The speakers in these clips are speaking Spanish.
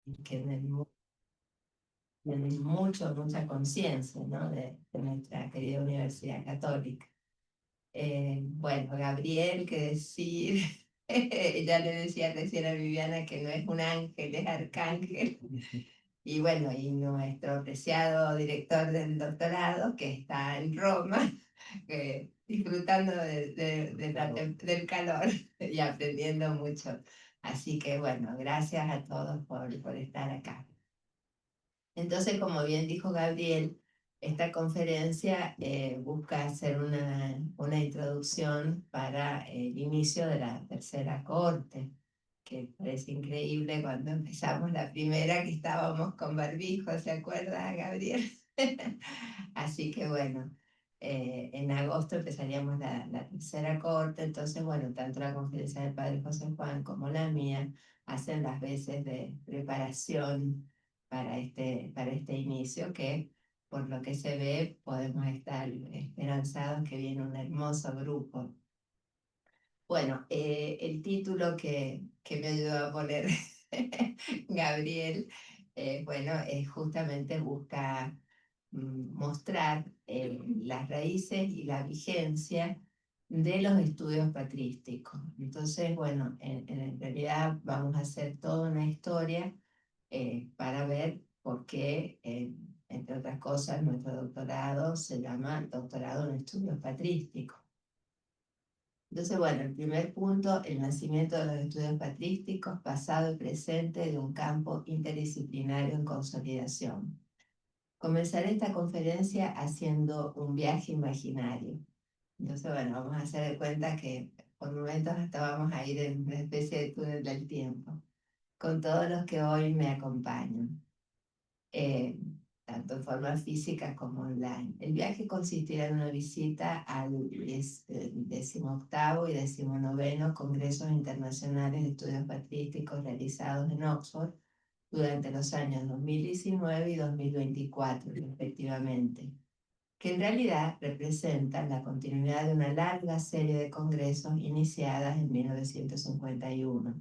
y que en el mundo tienen mucha conciencia, ¿no? de nuestra querida Universidad Católica. Bueno, Gabriel, qué decir, ya le decía recién a Viviana que no es un ángel, es arcángel. Y bueno, y nuestro apreciado director del doctorado, que está en Roma, disfrutando del calor y aprendiendo mucho. Así que bueno, gracias a todos por estar acá. Entonces, como bien dijo Gabriel, esta conferencia busca hacer una introducción para el inicio de la tercera corte, que parece increíble cuando empezamos la primera que estábamos con barbijo, ¿se acuerda, Gabriel? Así que bueno, en agosto empezaríamos la tercera corte, entonces bueno, tanto la conferencia del Padre José Juan como la mía hacen las veces de preparación para este inicio que por lo que se ve podemos estar esperanzados que viene un hermoso grupo. Bueno, el título que me ayudó a poner Gabriel, bueno, justamente busca mostrar las raíces y la vigencia de los estudios patrísticos. Entonces, bueno, en realidad vamos a hacer toda una historia para ver por qué, entre otras cosas, nuestro doctorado se llama Doctorado en Estudios Patrísticos. Entonces, bueno, el primer punto, el nacimiento de los estudios patrísticos, pasado y presente de un campo interdisciplinario en consolidación. Comenzaré esta conferencia haciendo un viaje imaginario. Entonces, bueno, vamos a hacer de cuenta que por momentos hasta vamos a ir en una especie de túnel del tiempo, con todos los que hoy me acompañan. Eh, Tanto en forma física como online. El viaje consistirá en una visita al 18º y 19º Congresos Internacionales de Estudios Patrísticos realizados en Oxford durante los años 2019 y 2024, respectivamente, que en realidad representan la continuidad de una larga serie de congresos iniciadas en 1951.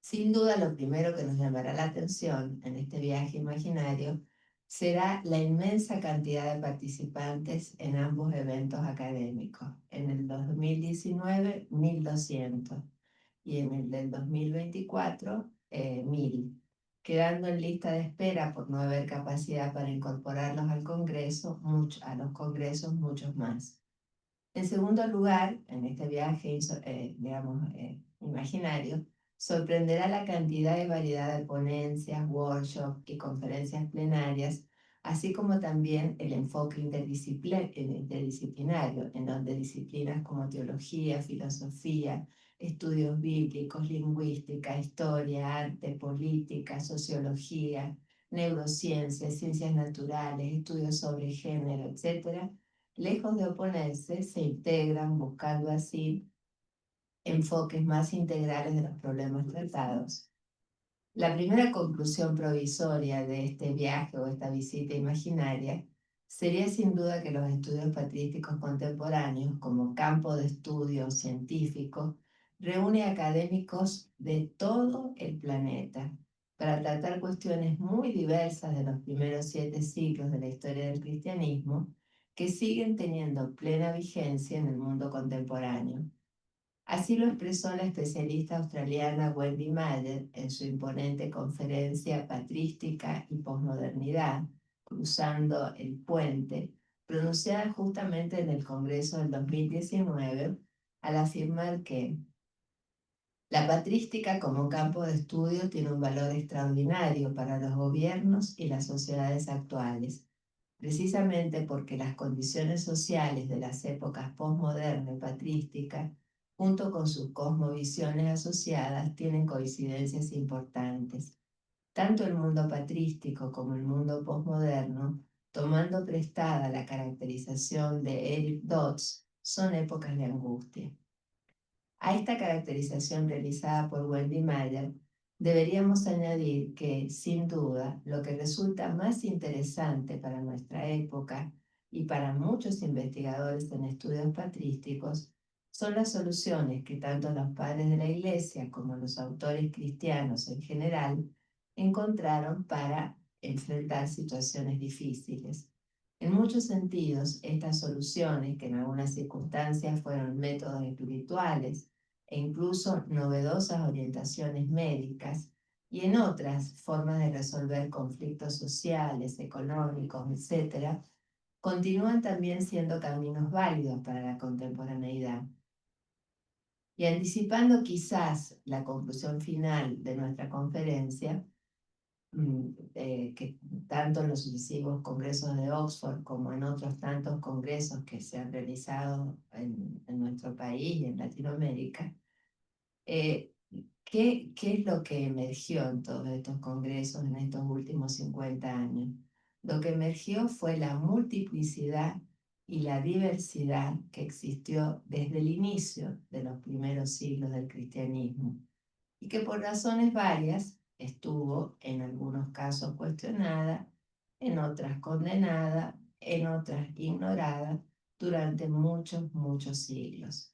Sin duda, lo primero que nos llamará la atención en este viaje imaginario será la inmensa cantidad de participantes en ambos eventos académicos. En el 2019, 1.200 y en el del 2024, 1.000, quedando en lista de espera por no haber capacidad para incorporarlos al Congreso, a los congresos muchos más. En segundo lugar, en este viaje, imaginario, sorprenderá la cantidad y variedad de ponencias, workshops y conferencias plenarias, así como también el enfoque interdisciplinario, en donde disciplinas como teología, filosofía, estudios bíblicos, lingüística, historia, arte, política, sociología, neurociencias, ciencias naturales, estudios sobre género, etc., lejos de oponerse, se integran buscando así enfoques más integrales de los problemas tratados. La primera conclusión provisoria de este viaje o esta visita imaginaria sería sin duda que los estudios patrísticos contemporáneos como campo de estudio científico reúne académicos de todo el planeta para tratar cuestiones muy diversas de los primeros 7 siglos de la historia del cristianismo que siguen teniendo plena vigencia en el mundo contemporáneo. Así lo expresó la especialista australiana Wendy Mayer en su imponente conferencia Patrística y Posmodernidad, Cruzando el Puente, pronunciada justamente en el Congreso del 2019, al afirmar que la patrística como campo de estudio tiene un valor extraordinario para los gobiernos y las sociedades actuales, precisamente porque las condiciones sociales de las épocas posmoderna y patrística, junto con sus cosmovisiones asociadas, tienen coincidencias importantes. Tanto el mundo patrístico como el mundo posmoderno, tomando prestada la caracterización de Eric Dodds, son épocas de angustia. A esta caracterización realizada por Wendy Mayer, deberíamos añadir que, sin duda, lo que resulta más interesante para nuestra época y para muchos investigadores en estudios patrísticos son las soluciones que tanto los padres de la Iglesia como los autores cristianos en general encontraron para enfrentar situaciones difíciles. En muchos sentidos, estas soluciones, que en algunas circunstancias fueron métodos espirituales e incluso novedosas orientaciones médicas, y en otras formas de resolver conflictos sociales, económicos, etc., continúan también siendo caminos válidos para la contemporaneidad. Y anticipando quizás la conclusión final de nuestra conferencia, que tanto en los sucesivos congresos de Oxford como en otros tantos congresos que se han realizado en nuestro país y en Latinoamérica, ¿qué es lo que emergió en todos estos congresos en estos últimos 50 años? Lo que emergió fue la multiplicidad y la diversidad que existió desde el inicio de los primeros siglos del cristianismo y que por razones varias estuvo en algunos casos cuestionada, en otras condenada, en otras ignorada durante muchos, muchos siglos.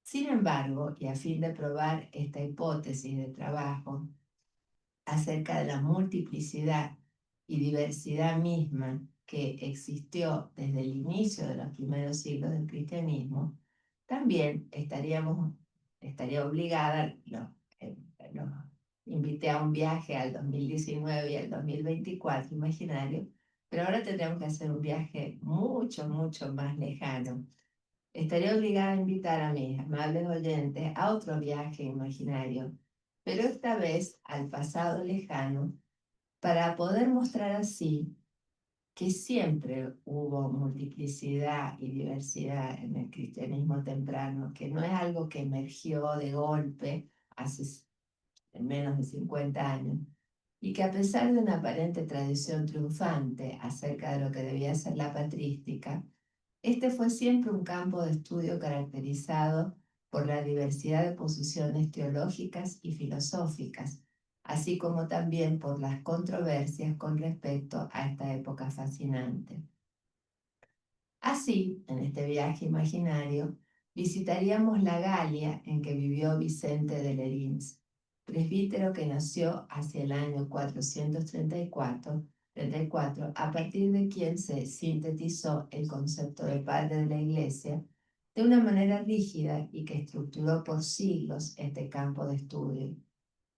Sin embargo, y a fin de probar esta hipótesis de trabajo acerca de la multiplicidad y diversidad misma que existió desde el inicio de los primeros siglos del cristianismo, también estaría obligada, los invité a un viaje al 2019 y al 2024 imaginario, pero ahora tendríamos que hacer un viaje mucho, mucho más lejano. Estaría obligada a invitar a mis amables oyentes a otro viaje imaginario, pero esta vez al pasado lejano, para poder mostrar así que siempre hubo multiplicidad y diversidad en el cristianismo temprano, que no es algo que emergió de golpe hace menos de 50 años, y que a pesar de una aparente tradición triunfante acerca de lo que debía ser la patrística, este fue siempre un campo de estudio caracterizado por la diversidad de posiciones teológicas y filosóficas, así como también por las controversias con respecto a esta época fascinante. Así, en este viaje imaginario, visitaríamos la Galia en que vivió Vicente de Lerins, presbítero que nació hacia el año 434, a partir de quien se sintetizó el concepto de padre de la Iglesia de una manera rígida y que estructuró por siglos este campo de estudio.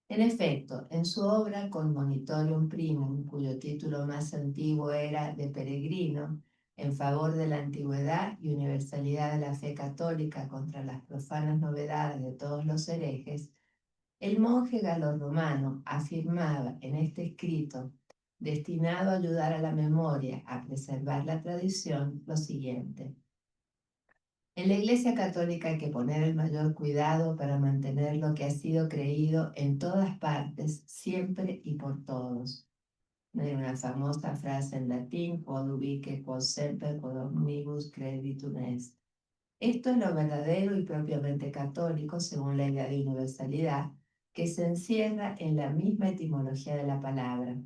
En efecto, en su obra Con Monitorium Primum, cuyo título más antiguo era De Peregrino, en favor de la antigüedad y universalidad de la fe católica contra las profanas novedades de todos los herejes, el monje galorromano afirmaba en este escrito, destinado a ayudar a la memoria a preservar la tradición, lo siguiente. En la Iglesia Católica hay que poner el mayor cuidado para mantener lo que ha sido creído en todas partes, siempre y por todos. Hay una famosa frase en latín, quod ubique, quod semper, quod omnibus creditum est. Esto es lo verdadero y propiamente católico según la idea de universalidad, que se encierra en la misma etimología de la palabra.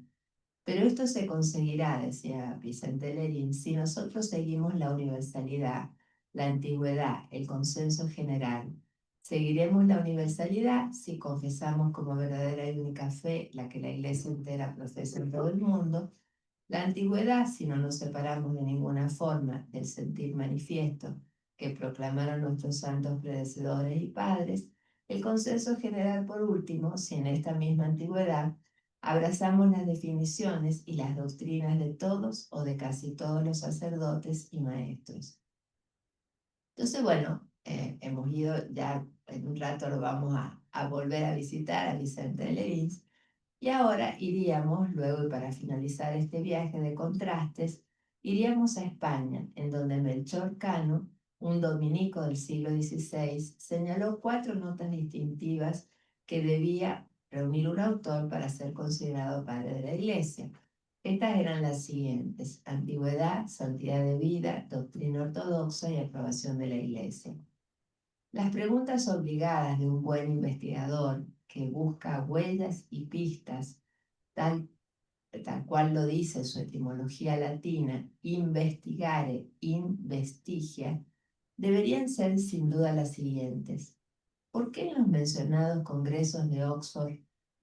Pero esto se conseguirá, decía Vicente Lerín, si nosotros seguimos la universalidad, la antigüedad, el consenso general. Seguiremos la universalidad si confesamos como verdadera y única fe la que la Iglesia entera profesa en todo el mundo. La antigüedad si no nos separamos de ninguna forma del sentir manifiesto que proclamaron nuestros santos predecesores y padres. El consenso general, por último, si en esta misma antigüedad abrazamos las definiciones y las doctrinas de todos o de casi todos los sacerdotes y maestros. Entonces, bueno, hemos ido, ya en un rato lo vamos a volver a visitar a Vicente de Lerins, y ahora iríamos, luego y para finalizar este viaje de contrastes, iríamos a España, en donde Melchor Cano, un dominico del siglo XVI, señaló 4 notas distintivas que debía reunir un autor para ser considerado padre de la Iglesia. Estas eran las siguientes: antigüedad, santidad de vida, doctrina ortodoxa y aprobación de la Iglesia. Las preguntas obligadas de un buen investigador que busca huellas y pistas, tal cual lo dice su etimología latina, investigare, investigia, deberían ser sin duda las siguientes. ¿Por qué en los mencionados congresos de Oxford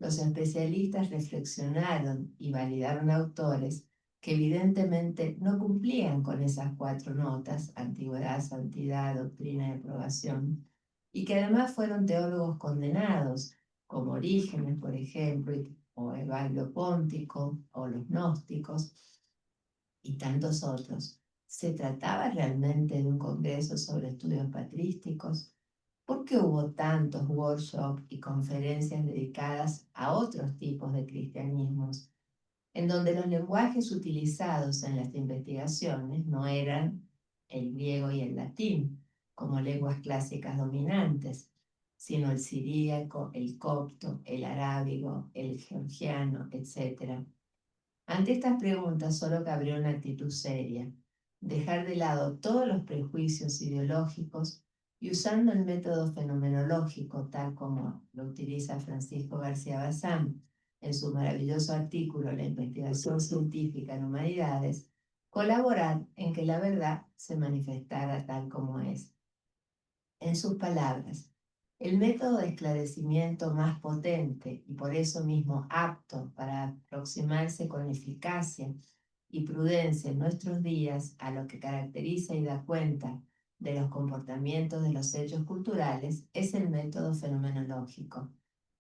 los especialistas reflexionaron y validaron autores que evidentemente no cumplían con esas 4 notas, antigüedad, santidad, doctrina y aprobación, y que además fueron teólogos condenados, como Orígenes, por ejemplo, o Evaldo Póntico, o los gnósticos, y tantos otros. ¿Se trataba realmente de un congreso sobre estudios patrísticos? ¿Por qué hubo tantos workshops y conferencias dedicadas a otros tipos de cristianismos, en donde los lenguajes utilizados en las investigaciones no eran el griego y el latín como lenguas clásicas dominantes, sino el siríaco, el copto, el arábigo, el georgiano, etc.? Ante estas preguntas solo cabría una actitud seria, dejar de lado todos los prejuicios ideológicos y usando el método fenomenológico tal como lo utiliza Francisco García Bazán en su maravilloso artículo La investigación científica en humanidades, colaborar en que la verdad se manifestara tal como es. En sus palabras, el método de esclarecimiento más potente y por eso mismo apto para aproximarse con eficacia y prudencia en nuestros días a lo que caracteriza y da cuenta de los comportamientos de los hechos culturales es el método fenomenológico.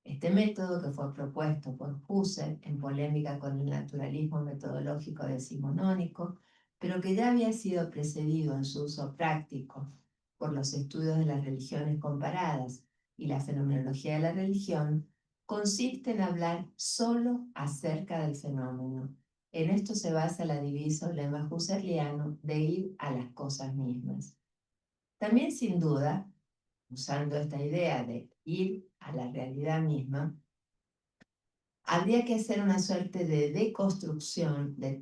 Este método, que fue propuesto por Husserl en polémica con el naturalismo metodológico decimonónico, pero que ya había sido precedido en su uso práctico por los estudios de las religiones comparadas y la fenomenología de la religión, consiste en hablar solo acerca del fenómeno. En esto se basa la divisa o lema husserliano de ir a las cosas mismas. También, sin duda, usando esta idea de ir a la realidad misma, habría que hacer una suerte de deconstrucción de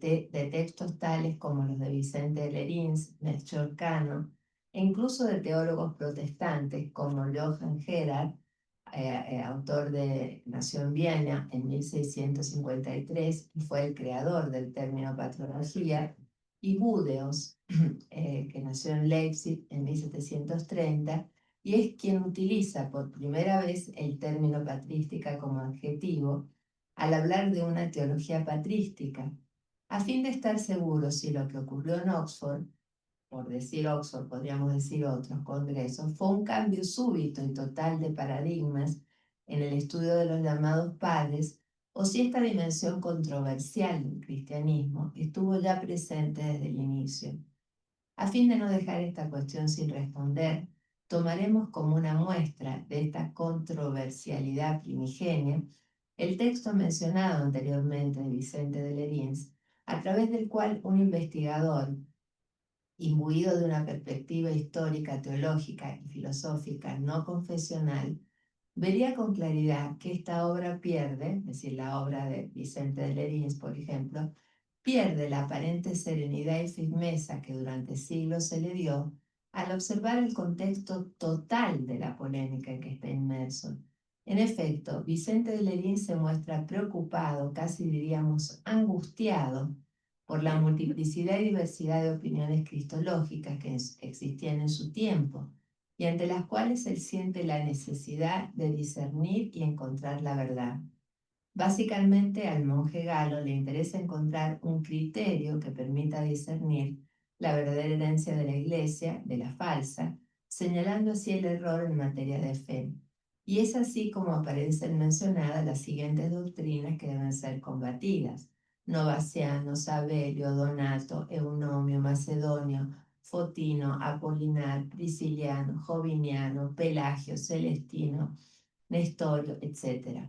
textos tales como los de Vicente de Lerins, Melchor Cano, e incluso de teólogos protestantes como Johann Gerhard, autor de Nació en Viena en 1653 y fue el creador del término patrología, y Budeos, que nació en Leipzig en 1730, y es quien utiliza por primera vez el término patrística como adjetivo al hablar de una teología patrística, a fin de estar seguros si lo que ocurrió en Oxford, por decir Oxford, podríamos decir otros congresos, fue un cambio súbito y total de paradigmas en el estudio de los llamados padres, o si esta dimensión controversial del cristianismo estuvo ya presente desde el inicio. A fin de no dejar esta cuestión sin responder, tomaremos como una muestra de esta controversialidad primigenia el texto mencionado anteriormente de Vicente de Lerins, a través del cual un investigador, imbuido de una perspectiva histórica, teológica y filosófica no confesional, vería con claridad que esta obra pierde, es decir, la obra de Vicente de Lerins, por ejemplo, pierde la aparente serenidad y firmeza que durante siglos se le dio al observar el contexto total de la polémica en que está inmerso. En efecto, Vicente de Lerins se muestra preocupado, casi diríamos angustiado, por la multiplicidad y diversidad de opiniones cristológicas que existían en su tiempo y ante las cuales él siente la necesidad de discernir y encontrar la verdad. Básicamente, al monje galo le interesa encontrar un criterio que permita discernir la verdadera herencia de la Iglesia de la falsa, señalando así el error en materia de fe. Y es así como aparecen mencionadas las siguientes doctrinas que deben ser combatidas: Novaciano, Sabelio, Donato, Eunomio, Macedonio, Fotino, Apolinar, Prisciliano, Joviniano, Pelagio, Celestino, Nestorio, etc.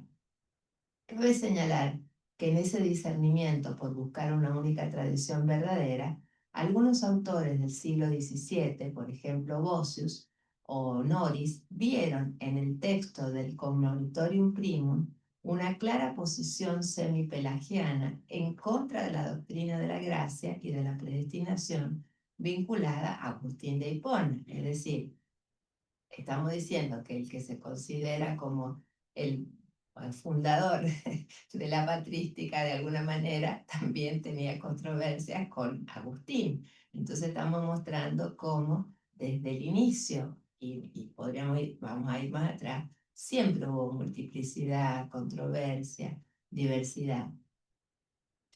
Cabe señalar que en ese discernimiento por buscar una única tradición verdadera, algunos autores del siglo XVII, por ejemplo Vossius o Noris, vieron en el texto del Commonitorium Primum una clara posición semipelagiana en contra de la doctrina de la gracia y de la predestinación vinculada a Agustín de Hipona. Es decir, estamos diciendo que el que se considera como el fundador de la patrística de alguna manera también tenía controversias con Agustín. Entonces estamos mostrando cómo desde el inicio, y vamos a ir más atrás, siempre hubo multiplicidad, controversia, diversidad.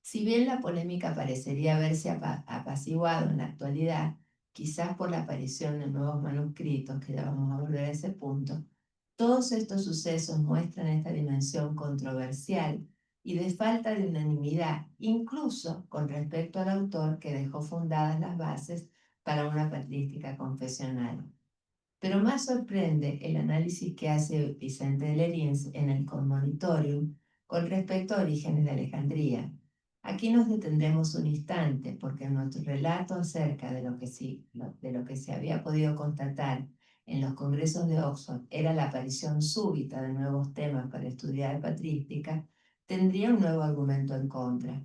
Si bien la polémica parecería haberse apaciguado en la actualidad, quizás por la aparición de nuevos manuscritos, que ya vamos a volver a ese punto, todos estos sucesos muestran esta dimensión controversial y de falta de unanimidad, incluso con respecto al autor que dejó fundadas las bases para una patrística confesional. Pero más sorprende el análisis que hace Vicente de Leriens en el Commonitorium con respecto a Orígenes de Alejandría. Aquí nos detendremos un instante porque en nuestro relato acerca de lo que se había podido constatar en los congresos de Oxford era la aparición súbita de nuevos temas para estudiar patrística, tendría un nuevo argumento en contra.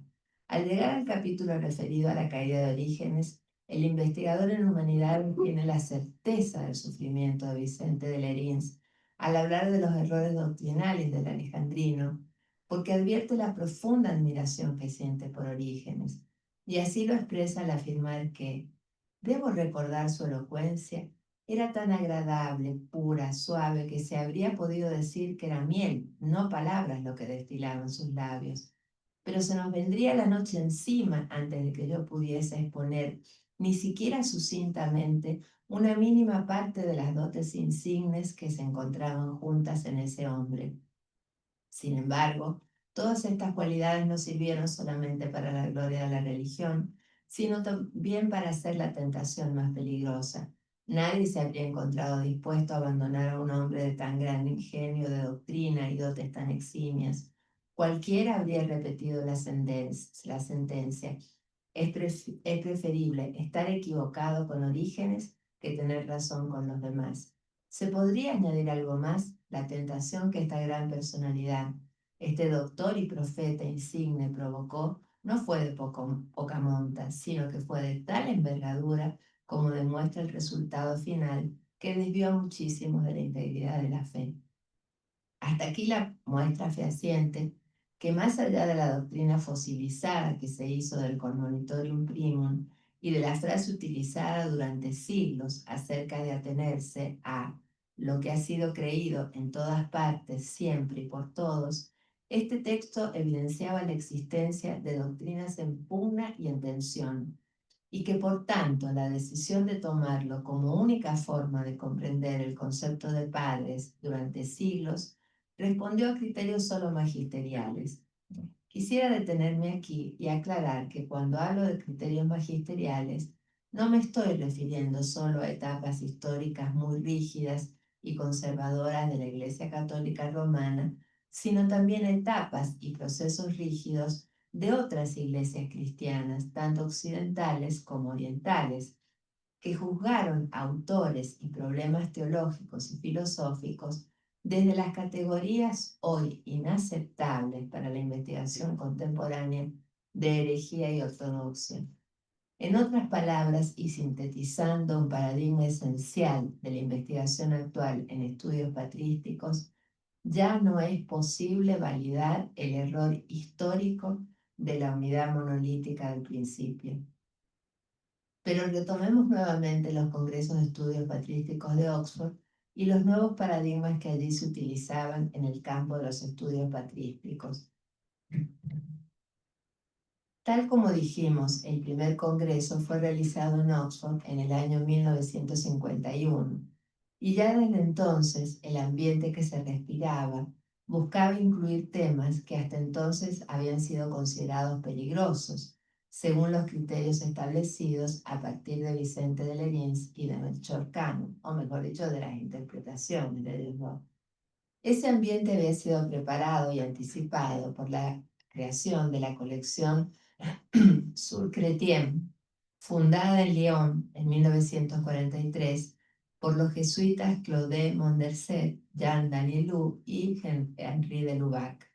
Al llegar al capítulo referido a la caída de Orígenes, el investigador en humanidades tiene la certeza del sufrimiento de Vicente de Leriens al hablar de los errores doctrinales del alejandrino, porque advierte la profunda admiración que siente por Orígenes, y así lo expresa al afirmar que, debo recordar su elocuencia, era tan agradable, pura, suave, que se habría podido decir que era miel, no palabras lo que destilaban sus labios. Pero se nos vendría la noche encima antes de que yo pudiese exponer ni siquiera sucintamente una mínima parte de las dotes insignes que se encontraban juntas en ese hombre. Sin embargo, todas estas cualidades no sirvieron solamente para la gloria de la religión, sino también para hacer la tentación más peligrosa. Nadie se habría encontrado dispuesto a abandonar a un hombre de tan gran ingenio de doctrina y dotes tan eximias. Cualquiera habría repetido la sentencia. Es preferible estar equivocado con Orígenes que tener razón con los demás. ¿Se podría añadir algo más? La tentación que esta gran personalidad, este doctor y profeta insigne provocó, no fue de poca monta, sino que fue de tal envergadura como demuestra el resultado final que desvió a muchísimos de la integridad de la fe. Hasta aquí la muestra fehaciente que más allá de la doctrina fosilizada que se hizo del Commonitorium Primum y de la frase utilizada durante siglos acerca de atenerse a lo que ha sido creído en todas partes, siempre y por todos, este texto evidenciaba la existencia de doctrinas en pugna y en tensión, y que por tanto la decisión de tomarlo como única forma de comprender el concepto de padres durante siglos respondió a criterios solo magisteriales. Quisiera detenerme aquí y aclarar que cuando hablo de criterios magisteriales, no me estoy refiriendo solo a etapas históricas muy rígidas y conservadoras de la Iglesia Católica Romana, sino también a etapas y procesos rígidos de otras iglesias cristianas, tanto occidentales como orientales, que juzgaron autores y problemas teológicos y filosóficos desde las categorías hoy inaceptables para la investigación contemporánea de herejía y ortodoxia. En otras palabras, y sintetizando un paradigma esencial de la investigación actual en estudios patrísticos, ya no es posible validar el error histórico de la unidad monolítica del principio. Pero retomemos nuevamente los congresos de estudios patrísticos de Oxford y los nuevos paradigmas que allí se utilizaban en el campo de los estudios patrísticos. Tal como dijimos, el primer congreso fue realizado en Oxford en el año 1951, y ya desde entonces el ambiente que se respiraba buscaba incluir temas que hasta entonces habían sido considerados peligrosos, según los criterios establecidos a partir de Vicente de Leriens y de Melchor Cano, o mejor dicho, de las interpretaciones de ellos dos. Ese ambiente había sido preparado y anticipado por la creación de la colección Sur Chrétien, fundada en Lyon en 1943 por los jesuitas Claude Monderset, Jean Danielou y Henri de Lubac.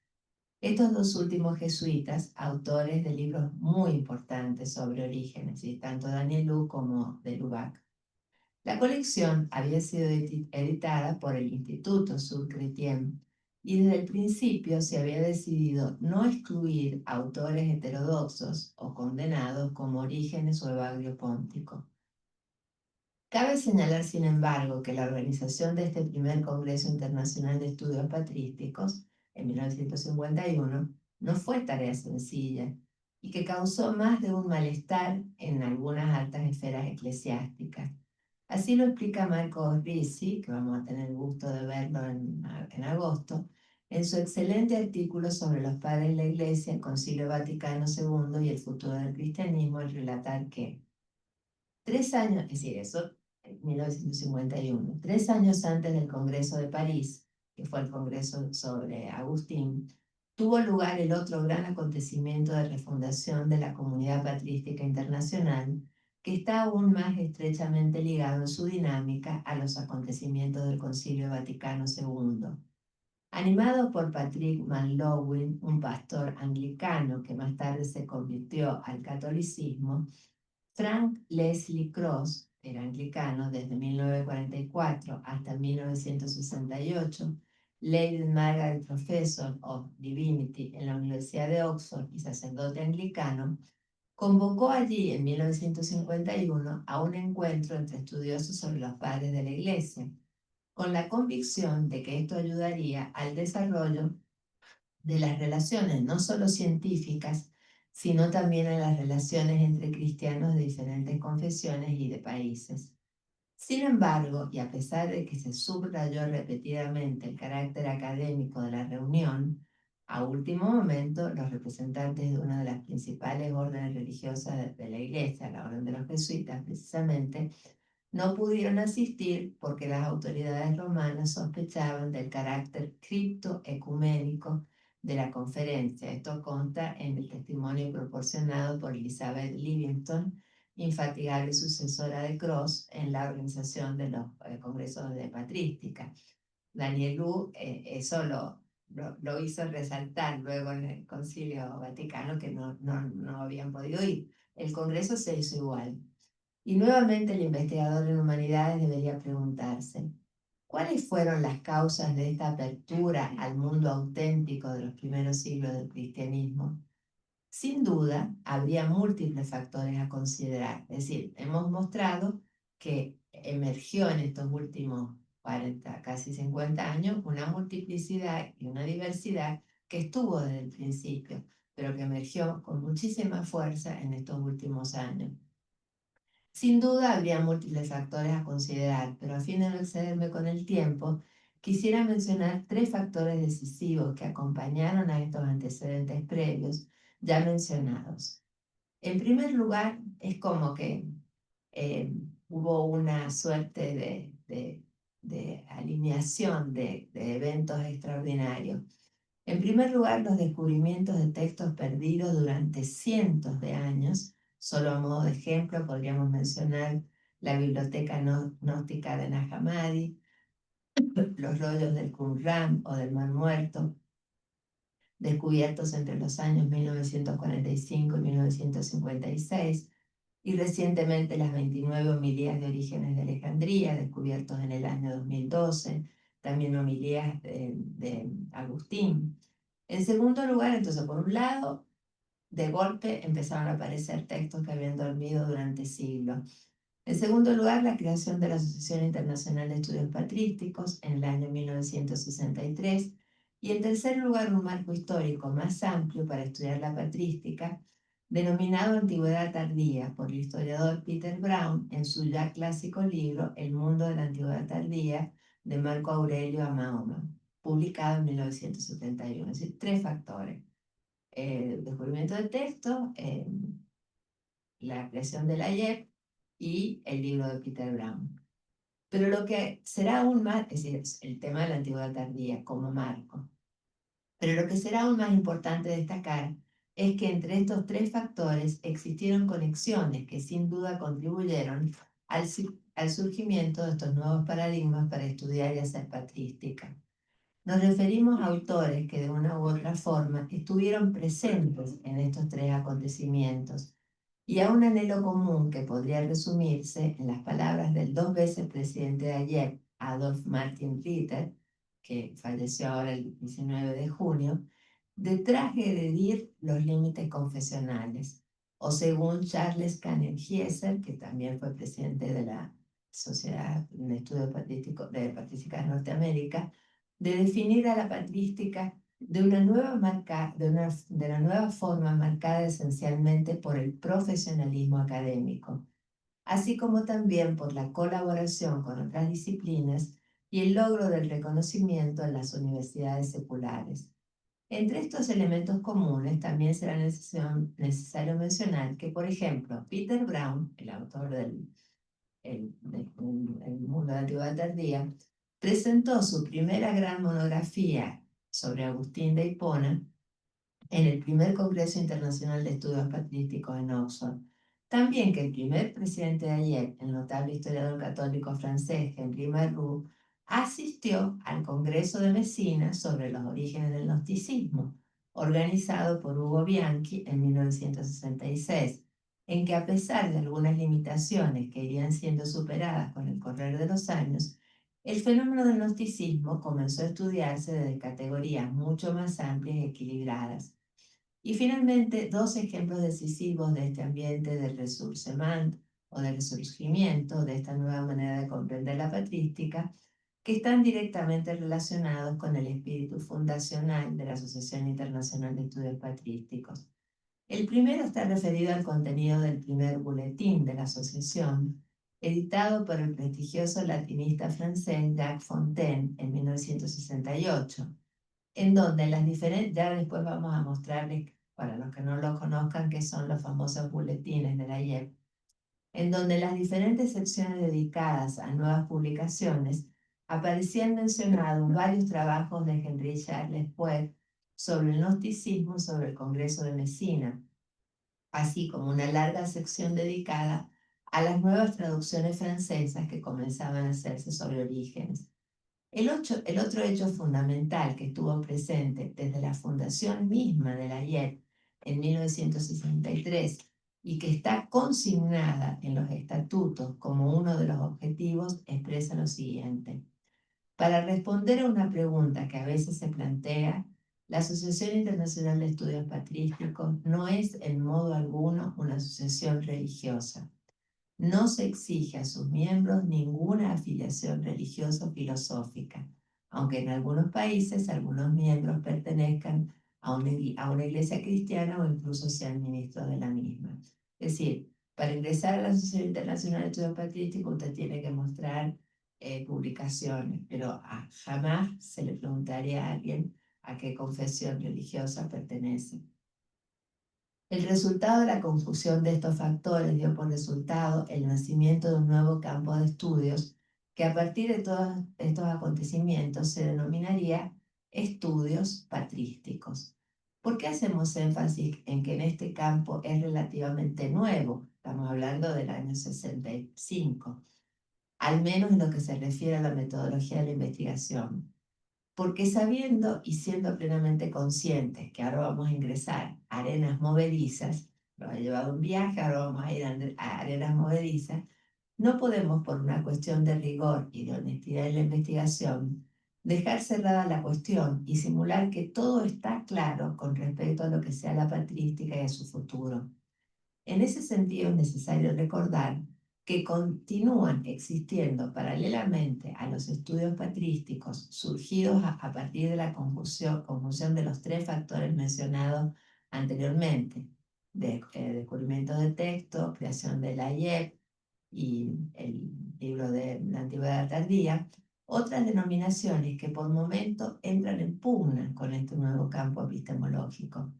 Estos dos últimos jesuitas, autores de libros muy importantes sobre Orígenes, y tanto Danielou como de Lubac. La colección había sido editada por el Instituto Sur Chrétien y desde el principio se había decidido no excluir autores heterodoxos o condenados como Orígenes o Evagrio Póntico. Cabe señalar, sin embargo, que la organización de este primer Congreso Internacional de Estudios Patrísticos, en 1951, no fue tarea sencilla y que causó más de un malestar en algunas altas esferas eclesiásticas. Así lo explica Marco Risi, que vamos a tener el gusto de verlo en agosto, en su excelente artículo sobre los padres de la Iglesia, el Concilio Vaticano II y el futuro del cristianismo, al relatar que 3 años, es decir, eso en 1951, 3 años antes del Congreso de París, que fue el Congreso sobre Agustín, tuvo lugar el otro gran acontecimiento de refundación de la comunidad patrística internacional, que está aún más estrechamente ligado en su dinámica a los acontecimientos del Concilio Vaticano II. Animado por Patrick Manlowin, un pastor anglicano que más tarde se convirtió al catolicismo, Frank Leslie Cross era anglicano desde 1944 hasta 1968, Lady Margaret Professor of Divinity en la Universidad de Oxford y sacerdote anglicano, convocó allí en 1951 a un encuentro entre estudiosos sobre los padres de la Iglesia, con la convicción de que esto ayudaría al desarrollo de las relaciones no solo científicas, sino también en las relaciones entre cristianos de diferentes confesiones y de países. Sin embargo, y a pesar de que se subrayó repetidamente el carácter académico de la reunión, a último momento los representantes de una de las principales órdenes religiosas de la Iglesia, la Orden de los Jesuitas precisamente, no pudieron asistir porque las autoridades romanas sospechaban del carácter criptoecuménico de la conferencia. Esto consta en el testimonio proporcionado por Elizabeth Livingston, infatigable sucesora de Cross en la organización de los congresos de patrística. Daniel Wu eso lo hizo resaltar luego en el Concilio Vaticano, que no habían podido ir. El congreso se hizo igual. Y nuevamente el investigador en humanidades debería preguntarse, ¿cuáles fueron las causas de esta apertura al mundo auténtico de los primeros siglos del cristianismo? Sin duda, habría múltiples factores a considerar. Es decir, hemos mostrado que emergió en estos últimos 40, casi 50 años, una multiplicidad y una diversidad que estuvo desde el principio, pero que emergió con muchísima fuerza en estos últimos años. Sin duda habría múltiples factores a considerar, pero a fin de no excederme con el tiempo, quisiera mencionar 3 factores decisivos que acompañaron a estos antecedentes previos ya mencionados. En primer lugar, es como que hubo una suerte de alineación de eventos extraordinarios. En primer lugar, los descubrimientos de textos perdidos durante cientos de años. Solo a modo de ejemplo podríamos mencionar la biblioteca gnóstica de Nag Hammadi, los rollos del Qumran o del Mar Muerto, descubiertos entre los años 1945 y 1956, y recientemente las 29 homilías de Orígenes de Alejandría, descubiertos en el año 2012, también homilías de Agustín. En segundo lugar, entonces, por un lado, de golpe empezaron a aparecer textos que habían dormido durante siglos. En segundo lugar, la creación de la Asociación Internacional de Estudios Patrísticos en el año 1963. Y en tercer lugar, un marco histórico más amplio para estudiar la patrística, denominado Antigüedad Tardía por el historiador Peter Brown en su ya clásico libro El mundo de la Antigüedad Tardía, de Marco Aurelio a Mahoma, publicado en 1971. Es decir, 3 factores: el descubrimiento de texto, la creación de la IEP y el libro de Peter Brown. Pero lo que será aún más, es decir, el tema de la antigüedad tardía como marco, pero lo que será aún más importante destacar es que entre estos 3 factores existieron conexiones que sin duda contribuyeron al surgimiento de estos nuevos paradigmas para estudiar y hacer patrística. Nos referimos a autores que de una u otra forma estuvieron presentes en estos 3 acontecimientos y a un anhelo común que podría resumirse en las palabras del 2 veces presidente de AIEP, Adolf Martin Ritter, que falleció ahora el 19 de junio, de transgredir los límites confesionales, o según Charles Kanner-Gieser, que también fue presidente de la Sociedad de Estudios de Patrística de Norteamérica, de definir a la patrística de una nueva forma marcada esencialmente por el profesionalismo académico, así como también por la colaboración con otras disciplinas y el logro del reconocimiento en las universidades seculares. Entre estos elementos comunes también será necesario mencionar que, por ejemplo, Peter Brown, el autor del el mundo de la antigüedad tardía, presentó su primera gran monografía sobre Agustín de Hipona en el primer Congreso Internacional de Estudios Patrísticos en Oxford. También que el primer presidente de ayer, el notable historiador católico francés Henri Marroux, asistió al Congreso de Messina sobre los orígenes del gnosticismo, organizado por Hugo Bianchi en 1966, en que a pesar de algunas limitaciones que irían siendo superadas con el correr de los años, el fenómeno del gnosticismo comenzó a estudiarse desde categorías mucho más amplias y equilibradas. Y finalmente, dos ejemplos decisivos de este ambiente del ressourcement o del resurgimiento de esta nueva manera de comprender la patrística, que están directamente relacionados con el espíritu fundacional de la Asociación Internacional de Estudios Patrísticos. El primero está referido al contenido del primer boletín de la asociación, editado por el prestigioso latinista francés Jacques Fontaine en 1968, en donde las diferentes, ya después vamos a mostrarles, para los que no lo conozcan, qué son los famosos boletines de la IEP, en donde las diferentes secciones dedicadas a nuevas publicaciones aparecían mencionados varios trabajos de Henri Charles Pouet sobre el gnosticismo sobre el Congreso de Messina, así como una larga sección dedicada a las nuevas traducciones francesas que comenzaban a hacerse sobre Orígenes. El otro hecho fundamental que estuvo presente desde la fundación misma de la IEP en 1963 y que está consignada en los estatutos como uno de los objetivos expresa lo siguiente. Para responder a una pregunta que a veces se plantea, la Asociación Internacional de Estudios Patrísticos no es en modo alguno una asociación religiosa. No se exige a sus miembros ninguna afiliación religiosa o filosófica, aunque en algunos países algunos miembros pertenezcan a una iglesia cristiana o incluso sean ministros de la misma. Es decir, para ingresar a la Asociación Internacional de Estudios Patrísticos usted tiene que mostrar publicaciones, pero jamás se le preguntaría a alguien a qué confesión religiosa pertenece. El resultado de la conjunción de estos factores dio por resultado el nacimiento de un nuevo campo de estudios que a partir de todos estos acontecimientos se denominaría estudios patrísticos. ¿Por qué hacemos énfasis en que en este campo es relativamente nuevo? Estamos hablando del año 65, al menos en lo que se refiere a la metodología de la investigación. Porque sabiendo y siendo plenamente conscientes que ahora vamos a ingresar a arenas movedizas, nos ha llevado un viaje, ahora vamos a ir a arenas movedizas, no podemos, por una cuestión de rigor y de honestidad en la investigación, dejar cerrada la cuestión y simular que todo está claro con respecto a lo que sea la patrística y a su futuro. En ese sentido, es necesario recordar que continúan existiendo paralelamente a los estudios patrísticos surgidos a partir de la conjunción de los tres factores mencionados anteriormente, descubrimiento de texto, creación de la IEP y el libro de la Antigüedad Tardía, otras denominaciones que por momento entran en pugna con este nuevo campo epistemológico.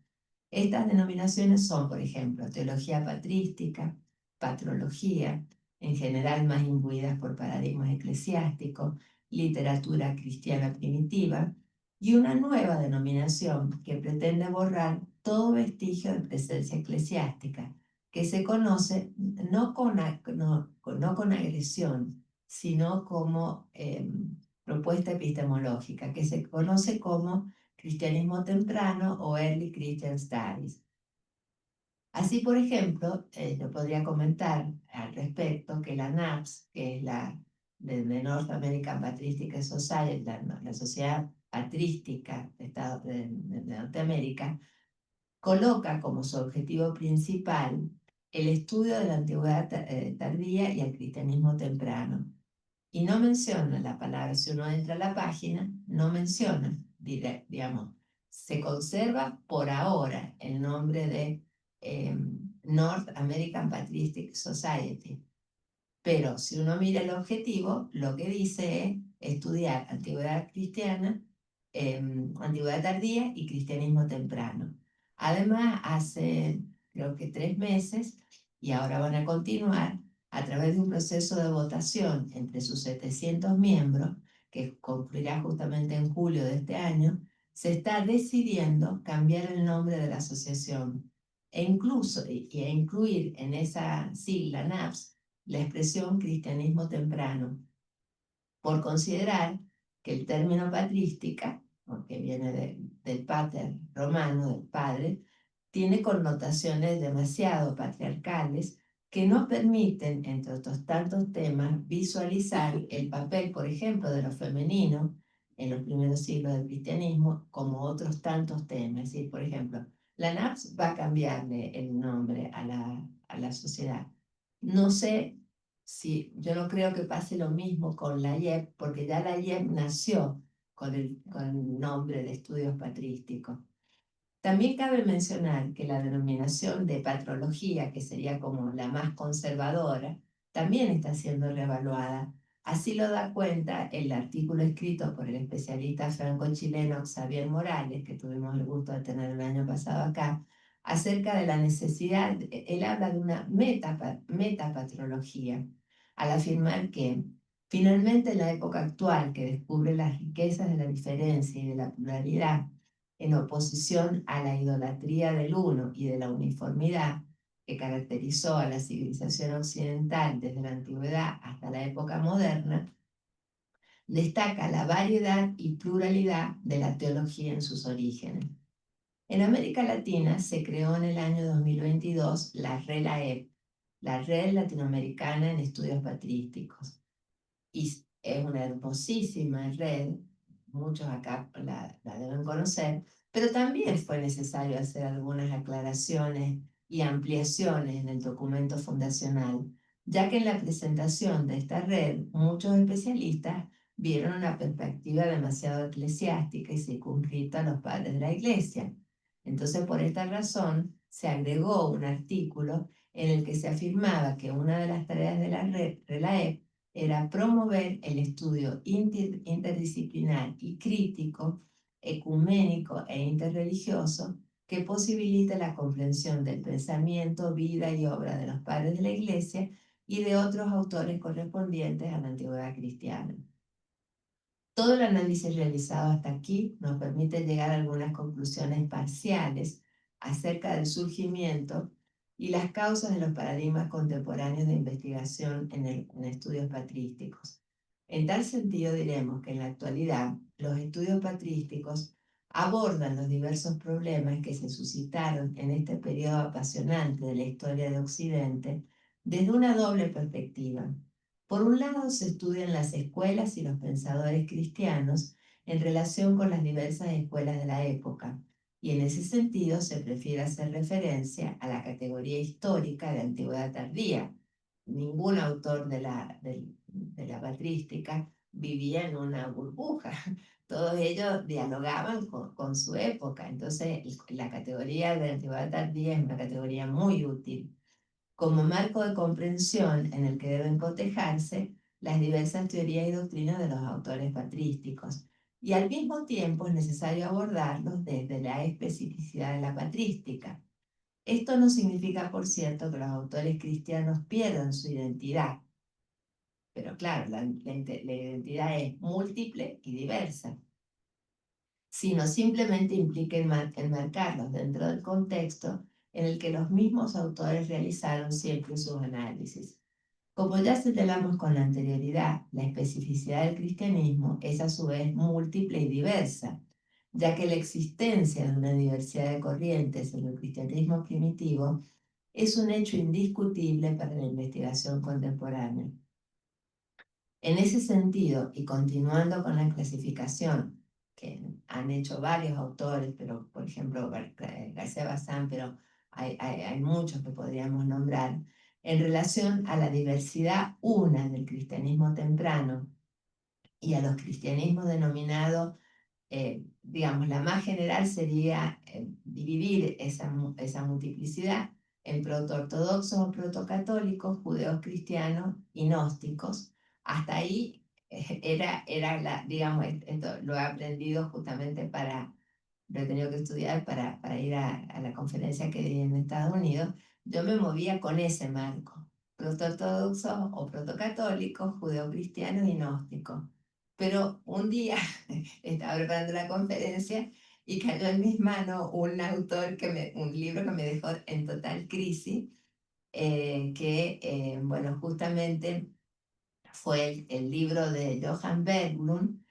Estas denominaciones son, por ejemplo, teología patrística, patrología, en general más imbuidas por paradigmas eclesiásticos, literatura cristiana primitiva, y una nueva denominación que pretende borrar todo vestigio de presencia eclesiástica, que se conoce no con agresión, sino como propuesta epistemológica, que se conoce como cristianismo temprano o Early Christian Studies. Así, por ejemplo, yo podría comentar al respecto que la NAPS, que es la de North American Patristic Society, la Sociedad Patrística de Norteamérica, coloca como su objetivo principal el estudio de la antigüedad tardía y el cristianismo temprano. Y no menciona la palabra, si uno entra a la página, no menciona, digamos, se conserva por ahora el nombre de North American Patristic Society. Pero si uno mira el objetivo, lo que dice es estudiar antigüedad cristiana, antigüedad tardía y cristianismo temprano. Además, hace creo que 3 meses, y ahora van a continuar, a través de un proceso de votación entre sus 700 miembros, que concluirá justamente en julio de este año, se está decidiendo cambiar el nombre de la asociación e incluso e incluir en esa sigla NAPS la expresión cristianismo temprano, por considerar que el término patrística, que viene del pater romano, del padre, tiene connotaciones demasiado patriarcales que no permiten, entre otros tantos temas, visualizar el papel, por ejemplo, de lo femenino en los primeros siglos del cristianismo, como otros tantos temas. Es decir, por ejemplo, la NAPS va a cambiarle el nombre a la sociedad. No sé si, yo no creo que pase lo mismo con la IEP, porque ya la IEP nació con el nombre de estudios patrísticos. También cabe mencionar que la denominación de patrología, que sería como la más conservadora, también está siendo reevaluada. Así lo da cuenta el artículo escrito por el especialista franco-chileno Xavier Morales, que tuvimos el gusto de tener el año pasado acá, acerca de la necesidad, él habla de una metapatrología, al afirmar que finalmente en la época actual, que descubre las riquezas de la diferencia y de la pluralidad, en oposición a la idolatría del uno y de la uniformidad que caracterizó a la civilización occidental desde la antigüedad hasta la época moderna, destaca la variedad y pluralidad de la teología en sus orígenes. En América Latina se creó en el año 2022 la RELAEP, la Red Latinoamericana en Estudios Patrísticos, y es una hermosísima red, muchos acá la deben conocer, pero también fue necesario hacer algunas aclaraciones y ampliaciones en el documento fundacional, ya que en la presentación de esta red muchos especialistas vieron una perspectiva demasiado eclesiástica y circunscrita a los padres de la Iglesia. Entonces, por esta razón, se agregó un artículo en el que se afirmaba que una de las tareas de la red, RELAEP, era promover el estudio interdisciplinar y crítico, ecuménico e interreligioso que posibilite la comprensión del pensamiento, vida y obra de los padres de la Iglesia y de otros autores correspondientes a la antigüedad cristiana. Todo el análisis realizado hasta aquí nos permite llegar a algunas conclusiones parciales acerca del surgimiento y las causas de los paradigmas contemporáneos de investigación en estudios patrísticos. En tal sentido, diremos que en la actualidad los estudios patrísticos abordan los diversos problemas que se suscitaron en este periodo apasionante de la historia de Occidente desde una doble perspectiva. Por un lado, se estudian las escuelas y los pensadores cristianos en relación con las diversas escuelas de la época, y en ese sentido se prefiere hacer referencia a la categoría histórica de antigüedad tardía. Ningún autor de la patrística vivía en una burbuja. Todos ellos dialogaban con su época. Entonces, la categoría de antigüedad tardía es una categoría muy útil como marco de comprensión en el que deben cotejarse las diversas teorías y doctrinas de los autores patrísticos, y al mismo tiempo es necesario abordarlos desde la especificidad de la patrística. Esto no significa, por cierto, que los autores cristianos pierdan su identidad, pero claro, la identidad es múltiple y diversa, sino simplemente implica enmarcarlos dentro del contexto en el que los mismos autores realizaron siempre sus análisis. Como ya señalamos con anterioridad, la especificidad del cristianismo es a su vez múltiple y diversa, ya que la existencia de una diversidad de corrientes en el cristianismo primitivo es un hecho indiscutible para la investigación contemporánea. En ese sentido, y continuando con la clasificación que han hecho varios autores, pero por ejemplo García Bazán, pero hay muchos que podríamos nombrar, en relación a la diversidad una del cristianismo temprano y a los cristianismos denominados, digamos, la más general sería dividir esa multiplicidad en proto-ortodoxos o proto-católicos, judeos cristianos y gnósticos. Hasta ahí digamos, esto lo he aprendido justamente lo he tenido que estudiar para ir a la conferencia que di en Estados Unidos. Yo me movía con ese marco, proto-ortodoxos o proto-católicos, judeocristianos y gnósticos. Pero un día estaba preparando la conferencia y cayó en mis manos un libro que me dejó en total crisis, bueno, justamente fue el libro de Johann Berglund,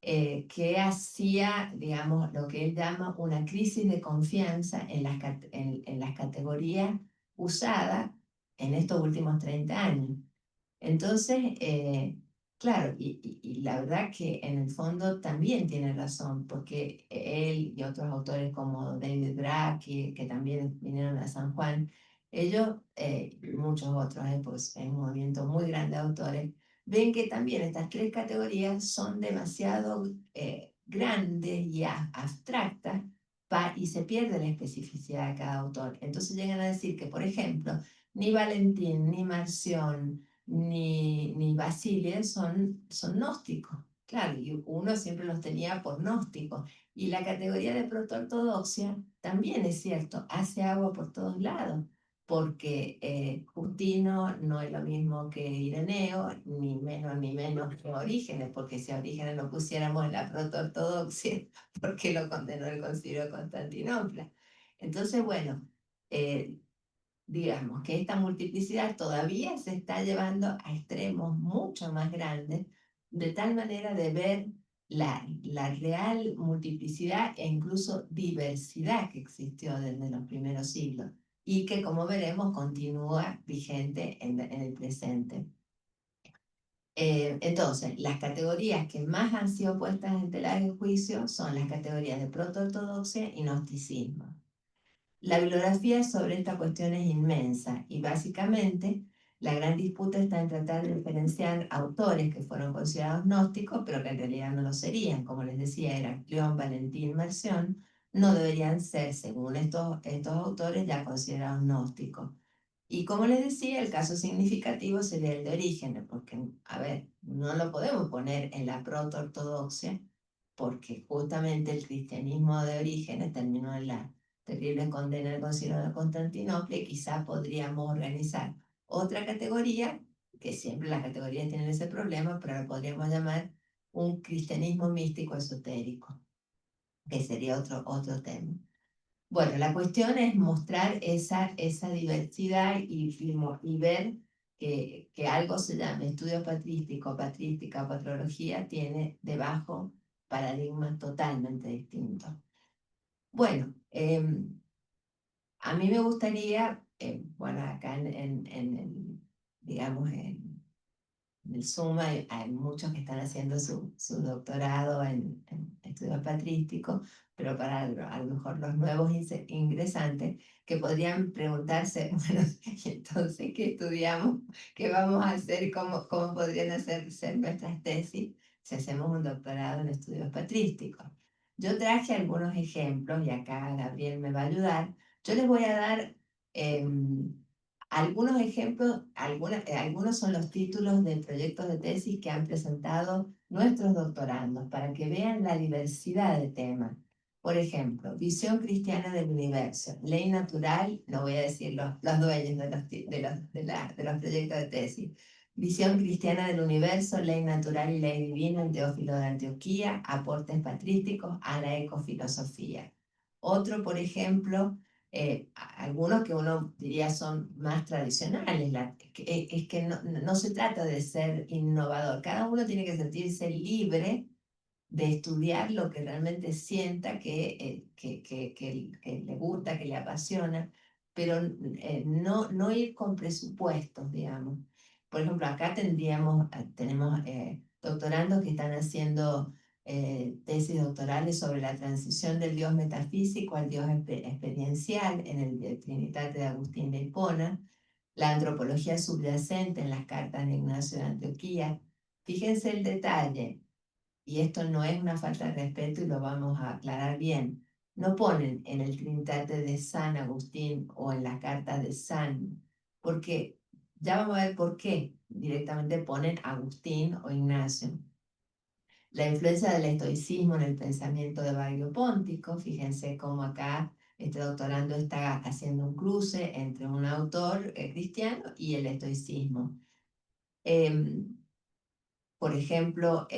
que hacía, digamos, lo que él llama una crisis de confianza en las categorías usadas en estos últimos 30 años. Entonces, claro, y la verdad que en el fondo también tiene razón, porque él y otros autores como David Brack, que también vinieron a San Juan, ellos y muchos otros, pues es un movimiento muy grande de autores, ven que también estas tres categorías son demasiado grandes y abstractas y se pierde la especificidad de cada autor. Entonces llegan a decir que, por ejemplo, ni Valentín, ni Marción, ni Basile son gnósticos. Claro, y uno siempre los tenía por gnósticos. Y la categoría de proto-ortodoxia también es cierto, hace agua por todos lados, porque Justino no es lo mismo que Ireneo, ni menos que Orígenes, porque si a Orígenes lo pusiéramos en la proto-ortodoxia, porque lo condenó el Concilio de Constantinopla. Entonces, bueno, digamos que esta multiplicidad todavía se está llevando a extremos mucho más grandes, de tal manera de ver la real multiplicidad e incluso diversidad que existió desde los primeros siglos y que, como veremos, continúa vigente en el presente. Entonces, las categorías que más han sido puestas en tela de juicio son las categorías de proto-ortodoxia y gnosticismo. La bibliografía sobre esta cuestión es inmensa y básicamente la gran disputa está en tratar de diferenciar autores que fueron considerados gnósticos, pero que en realidad no lo serían. Como les decía, Heraclión, Valentín, Marción, no deberían ser, según estos autores, ya considerados gnósticos. Y como les decía, el caso significativo sería el de Orígenes, porque, a ver, no lo podemos poner en la proto-ortodoxia, porque justamente el cristianismo de Orígenes terminó en la terrible condena del Concilio de Constantinopla, y quizá podríamos organizar otra categoría, que siempre las categorías tienen ese problema, pero lo podríamos llamar un cristianismo místico esotérico, que sería otro tema. Bueno, la cuestión es mostrar esa diversidad y ver que algo se llama estudio patrístico, patrística, patrología, tiene debajo paradigmas totalmente distintos. Bueno, a mí me gustaría, bueno, acá digamos, en el Zoom hay muchos que están haciendo su doctorado en estudios patrísticos, pero para a lo mejor los nuevos ingresantes que podrían preguntarse, bueno, ¿y entonces qué estudiamos? ¿Qué vamos a hacer? ¿Cómo podrían ser nuestras tesis si hacemos un doctorado en estudios patrísticos? Yo traje algunos ejemplos y acá Gabriel me va a ayudar. Yo les voy a dar algunos ejemplos, algunos son los títulos de proyectos de tesis que han presentado nuestros doctorandos para que vean la diversidad de temas. Por ejemplo, visión cristiana del universo, ley natural, no voy a decir los dueños de los proyectos de tesis. Visión cristiana del universo, ley natural y ley divina en Teófilo de Antioquía, aportes patrísticos a la ecofilosofía. Otro, por ejemplo, algunos que uno diría son más tradicionales, es que no se trata de ser innovador, cada uno tiene que sentirse libre de estudiar lo que realmente sienta que le gusta, que le apasiona, pero no ir con presupuestos, digamos. Por ejemplo, acá tenemos doctorandos que están haciendo tesis doctorales sobre la transición del Dios metafísico al Dios experiencial en el Trinitate de Agustín de Hipona, la antropología subyacente en las cartas de Ignacio de Antioquía. Fíjense el detalle, y esto no es una falta de respeto y lo vamos a aclarar bien. No ponen en el Trinitate de San Agustín o en las cartas de San, porque ya vamos a ver por qué directamente ponen Agustín o Ignacio. La influencia del estoicismo en el pensamiento de Baglio Póntico, fíjense cómo acá este doctorando está haciendo un cruce entre un autor cristiano y el estoicismo. Por ejemplo,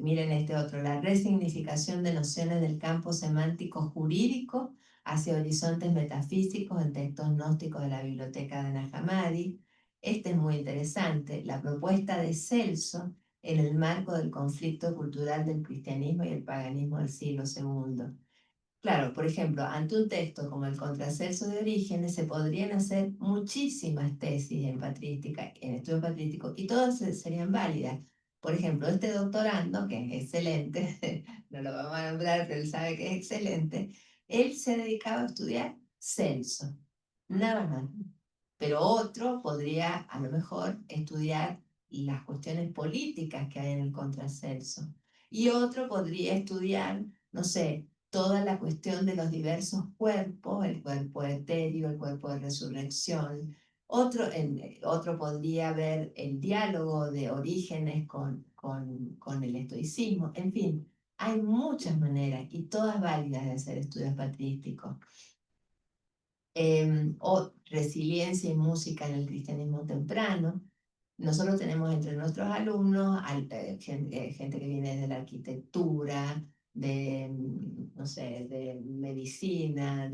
miren este otro, la resignificación de nociones del campo semántico jurídico hacia horizontes metafísicos en textos gnósticos de la biblioteca de Nag Hammadi. Este es muy interesante, la propuesta de Celso en el marco del conflicto cultural del cristianismo y el paganismo del siglo II. Claro, por ejemplo, ante un texto como el Contracelso de Orígenes se podrían hacer muchísimas tesis en patrística, en estudio patrístico, y todas serían válidas. Por ejemplo, este doctorando, que es excelente, no lo vamos a nombrar, pero él sabe que es excelente, él se dedicaba a estudiar Celso, nada más. Pero otro podría a lo mejor estudiar las cuestiones políticas que hay en el Contracelso. Y otro podría estudiar, no sé, toda la cuestión de los diversos cuerpos, el cuerpo etéreo, el cuerpo de resurrección. Otro podría ver el diálogo de Orígenes con el estoicismo. En fin, hay muchas maneras y todas válidas de hacer estudios patrísticos. O resiliencia y música en el cristianismo temprano. Nosotros tenemos entre nuestros alumnos gente que viene de la arquitectura, no sé, de medicina,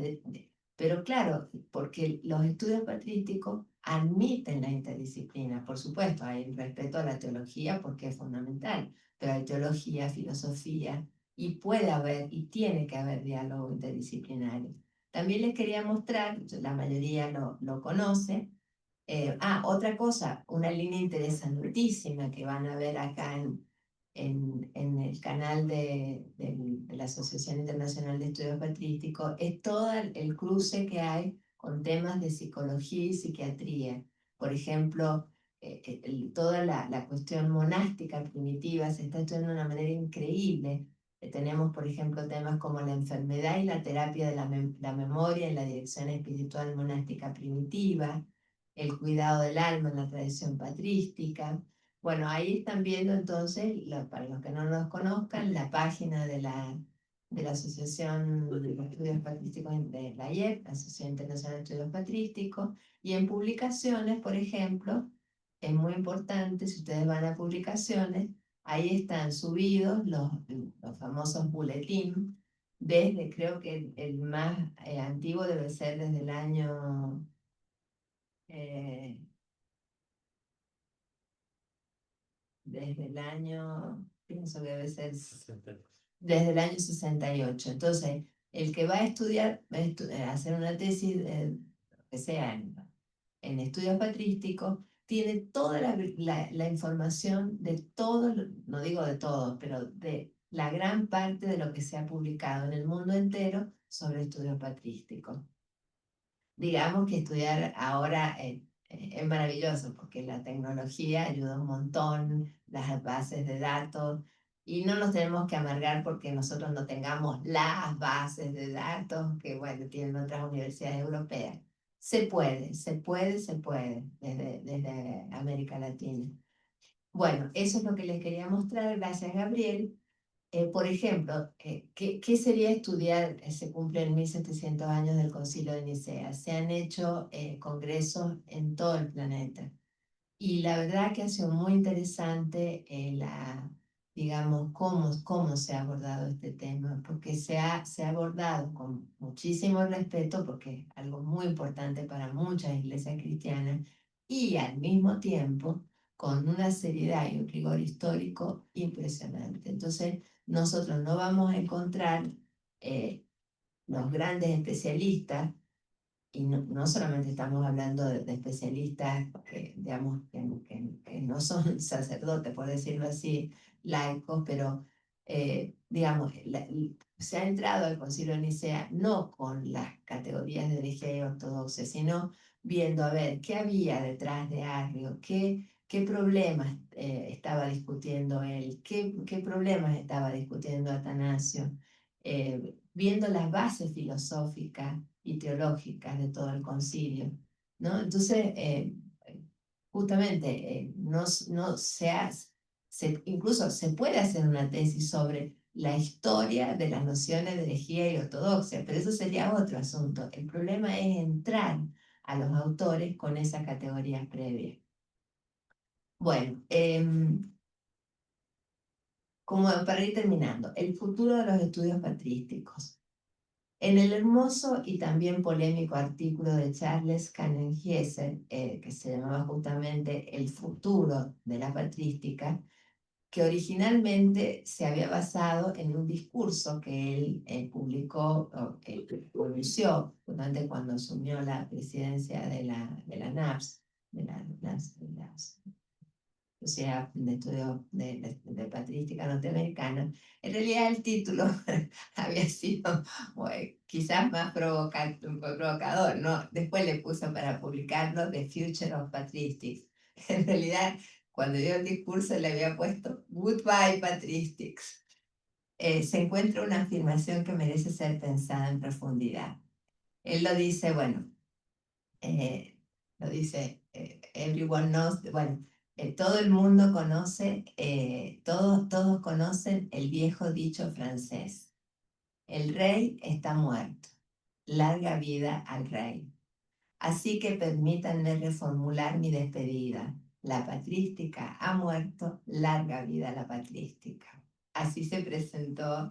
pero claro, porque los estudios patrísticos admiten la interdisciplina. Por supuesto, hay respeto a la teología porque es fundamental, pero hay teología, filosofía, y puede haber y tiene que haber diálogo interdisciplinario. También les quería mostrar, la mayoría lo conoce. Otra cosa, una línea interesantísima que van a ver acá en el canal de la Asociación Internacional de Estudios Patrísticos, es todo el cruce que hay con temas de psicología y psiquiatría. Por ejemplo, toda la cuestión monástica primitiva se está estudiando de una manera increíble. Tenemos, por ejemplo, temas como la enfermedad y la terapia de la memoria en la dirección espiritual monástica primitiva, el cuidado del alma en la tradición patrística. Bueno, ahí están viendo entonces, para los que no nos conozcan, la página de la Asociación de Estudios Patrísticos de la IEP, la Asociación Internacional de Estudios Patrísticos, y en publicaciones, por ejemplo, es muy importante, si ustedes van a publicaciones, ahí están subidos los famosos boletín, desde, creo que el más antiguo debe ser desde el año eh, pienso que debe ser desde el año 68. Entonces, el que va a estudiar, hacer una tesis, que sea en estudios patrísticos, tiene toda la información de todo, no digo de todo, pero de la gran parte de lo que se ha publicado en el mundo entero sobre estudios patrísticos. Digamos que estudiar ahora es maravilloso porque la tecnología ayuda un montón, las bases de datos, y no nos tenemos que amargar porque nosotros no tengamos las bases de datos que, bueno, tienen otras universidades europeas. Se puede desde América Latina. Bueno, eso es lo que les quería mostrar. Gracias, Gabriel. Por ejemplo, ¿qué sería estudiar? Se cumplen 1700 años del Concilio de Nicea. Se han hecho congresos en todo el planeta. Y la verdad que ha sido muy interesante digamos, cómo se ha abordado este tema, porque se ha abordado con muchísimo respeto, porque es algo muy importante para muchas iglesias cristianas, y al mismo tiempo con una seriedad y un rigor histórico impresionante. Entonces, nosotros no vamos a encontrar los grandes especialistas, y no solamente estamos hablando de especialistas que, digamos, que no son sacerdotes, por decirlo así, laicos, pero digamos, se ha entrado al Concilio de Nicea no con las categorías de herejía y ortodoxia, sino viendo a ver qué había detrás de Arrio, qué problemas estaba discutiendo él, qué problemas estaba discutiendo Atanasio, viendo las bases filosóficas y teológicas de todo el concilio, ¿no? Entonces, justamente, no se hace, incluso se puede hacer una tesis sobre la historia de las nociones de herejía y ortodoxia, pero eso sería otro asunto. El problema es entrar a los autores con esas categorías previas. Bueno, como para ir terminando, el futuro de los estudios patrísticos. En el hermoso y también polémico artículo de Charles Canengieser, que se llamaba justamente El futuro de la patrística, que originalmente se había basado en un discurso que él publicó, o que pronunció justamente cuando asumió la presidencia de la NAPS, de la Sociedad de Estudios de Patrística Norteamericana. En realidad el título había sido quizás más provocador, ¿no? Después le puso para publicarlo The Future of Patristics. En realidad, cuando dio el discurso le había puesto Goodbye Patristics. Se encuentra una afirmación que merece ser pensada en profundidad. Él lo dice, bueno, everyone knows, bueno, todo el mundo conoce, todos conocen el viejo dicho francés: el rey está muerto, larga vida al rey. Así que permítanme reformular mi despedida. La patrística ha muerto, larga vida a la patrística. Así se presentó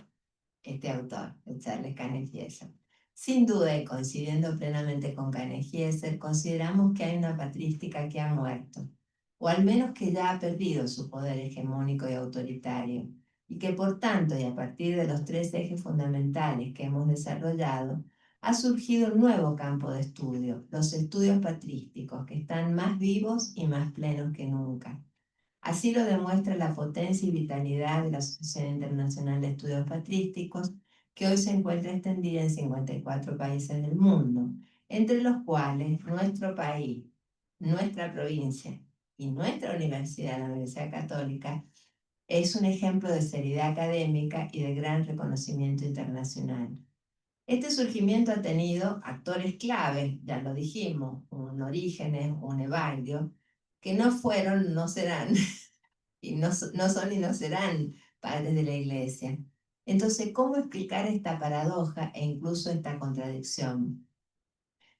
este autor, el Charles Canegieser. Sin duda, y coincidiendo plenamente con Canegieser, consideramos que hay una patrística que ha muerto, o al menos que ya ha perdido su poder hegemónico y autoritario, y que por tanto, y a partir de los tres ejes fundamentales que hemos desarrollado, ha surgido un nuevo campo de estudio, los estudios patrísticos, que están más vivos y más plenos que nunca. Así lo demuestra la potencia y vitalidad de la Asociación Internacional de Estudios Patrísticos, que hoy se encuentra extendida en 54 países del mundo, entre los cuales nuestro país, nuestra provincia y nuestra universidad, la Universidad Católica, es un ejemplo de seriedad académica y de gran reconocimiento internacional. Este surgimiento ha tenido actores clave, ya lo dijimos, un Orígenes, un Evaldio, que no fueron, no serán, y no son y no serán padres de la Iglesia. Entonces, ¿cómo explicar esta paradoja e incluso esta contradicción?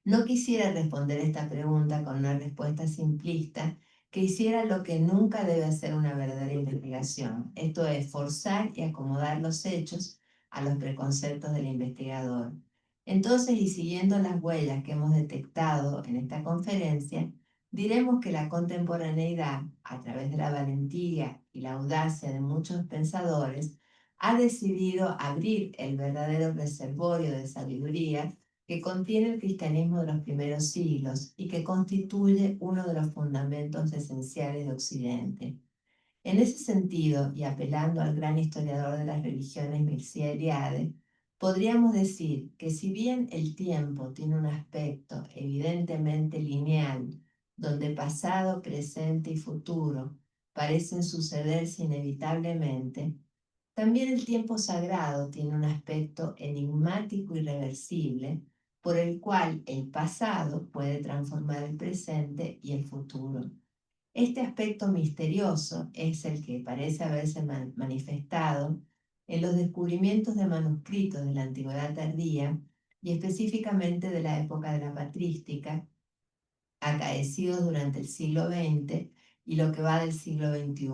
No quisiera responder esta pregunta con una respuesta simplista que hiciera lo que nunca debe hacer una verdadera investigación, esto es, forzar y acomodar los hechos a los preconceptos del investigador. Entonces, y siguiendo las huellas que hemos detectado en esta conferencia, diremos que la contemporaneidad, a través de la valentía y la audacia de muchos pensadores, ha decidido abrir el verdadero reservorio de sabiduría que contiene el cristianismo de los primeros siglos y que constituye uno de los fundamentos esenciales de Occidente. En ese sentido, y apelando al gran historiador de las religiones Mircea Eliade, podríamos decir que si bien el tiempo tiene un aspecto evidentemente lineal, donde pasado, presente y futuro parecen sucederse inevitablemente, también el tiempo sagrado tiene un aspecto enigmático y irreversible, por el cual el pasado puede transformar el presente y el futuro. Este aspecto misterioso es el que parece haberse manifestado en los descubrimientos de manuscritos de la antigüedad tardía y específicamente de la época de la patrística, acaecidos durante el siglo XX y lo que va del siglo XXI.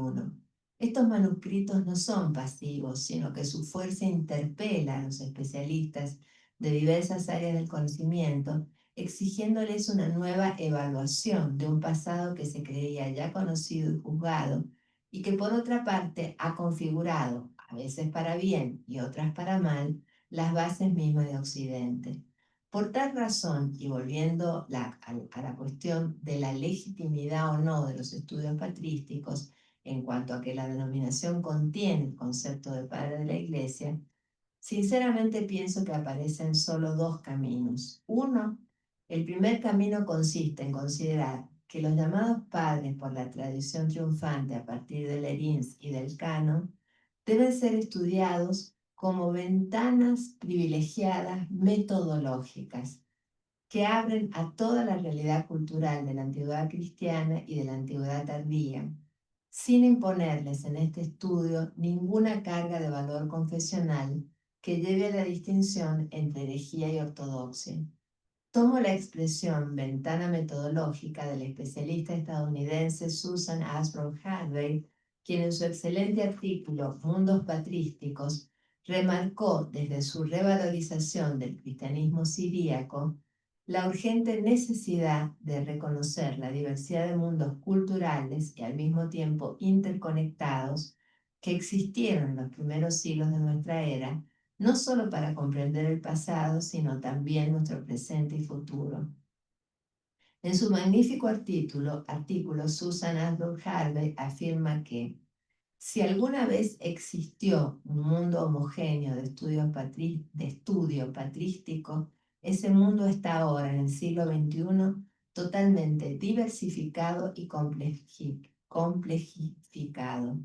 Estos manuscritos no son pasivos, sino que su fuerza interpela a los especialistas de diversas áreas del conocimiento, exigiéndoles una nueva evaluación de un pasado que se creía ya conocido y juzgado, y que por otra parte ha configurado, a veces para bien y otras para mal, las bases mismas de Occidente. Por tal razón, y volviendo a la cuestión de la legitimidad o no de los estudios patrísticos, en cuanto a que la denominación contiene el concepto de padre de la Iglesia, sinceramente pienso que aparecen solo dos caminos. Uno, el primer camino consiste en considerar que los llamados padres por la tradición triunfante a partir del Erins y del Canon deben ser estudiados como ventanas privilegiadas metodológicas que abren a toda la realidad cultural de la antigüedad cristiana y de la antigüedad tardía, sin imponerles en este estudio ninguna carga de valor confesional que lleve a la distinción entre herejía y ortodoxia. Tomo la expresión ventana metodológica del especialista estadounidense Susan Ashbrook Harvey, quien en su excelente artículo Mundos Patrísticos remarcó desde su revalorización del cristianismo siríaco la urgente necesidad de reconocer la diversidad de mundos culturales y al mismo tiempo interconectados que existieron en los primeros siglos de nuestra era, no solo para comprender el pasado, sino también nuestro presente y futuro. En su magnífico artículo Susan Ashbrook Harvey afirma que si alguna vez existió un mundo homogéneo de estudio patrístico, ese mundo está ahora, en el siglo XXI, totalmente diversificado y complejificado.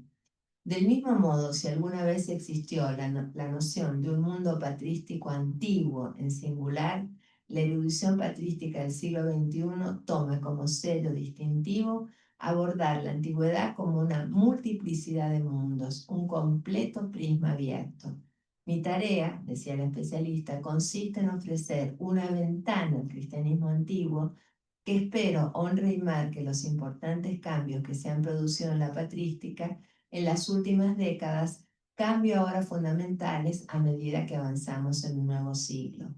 Del mismo modo, si alguna vez existió la noción de un mundo patrístico antiguo en singular, la erudición patrística del siglo XXI toma como sello distintivo abordar la antigüedad como una multiplicidad de mundos, un completo prisma abierto. Mi tarea, decía la especialista, consiste en ofrecer una ventana al cristianismo antiguo que espero honre y marque los importantes cambios que se han producido en la patrística en las últimas décadas, cambio ahora fundamentales a medida que avanzamos en un nuevo siglo.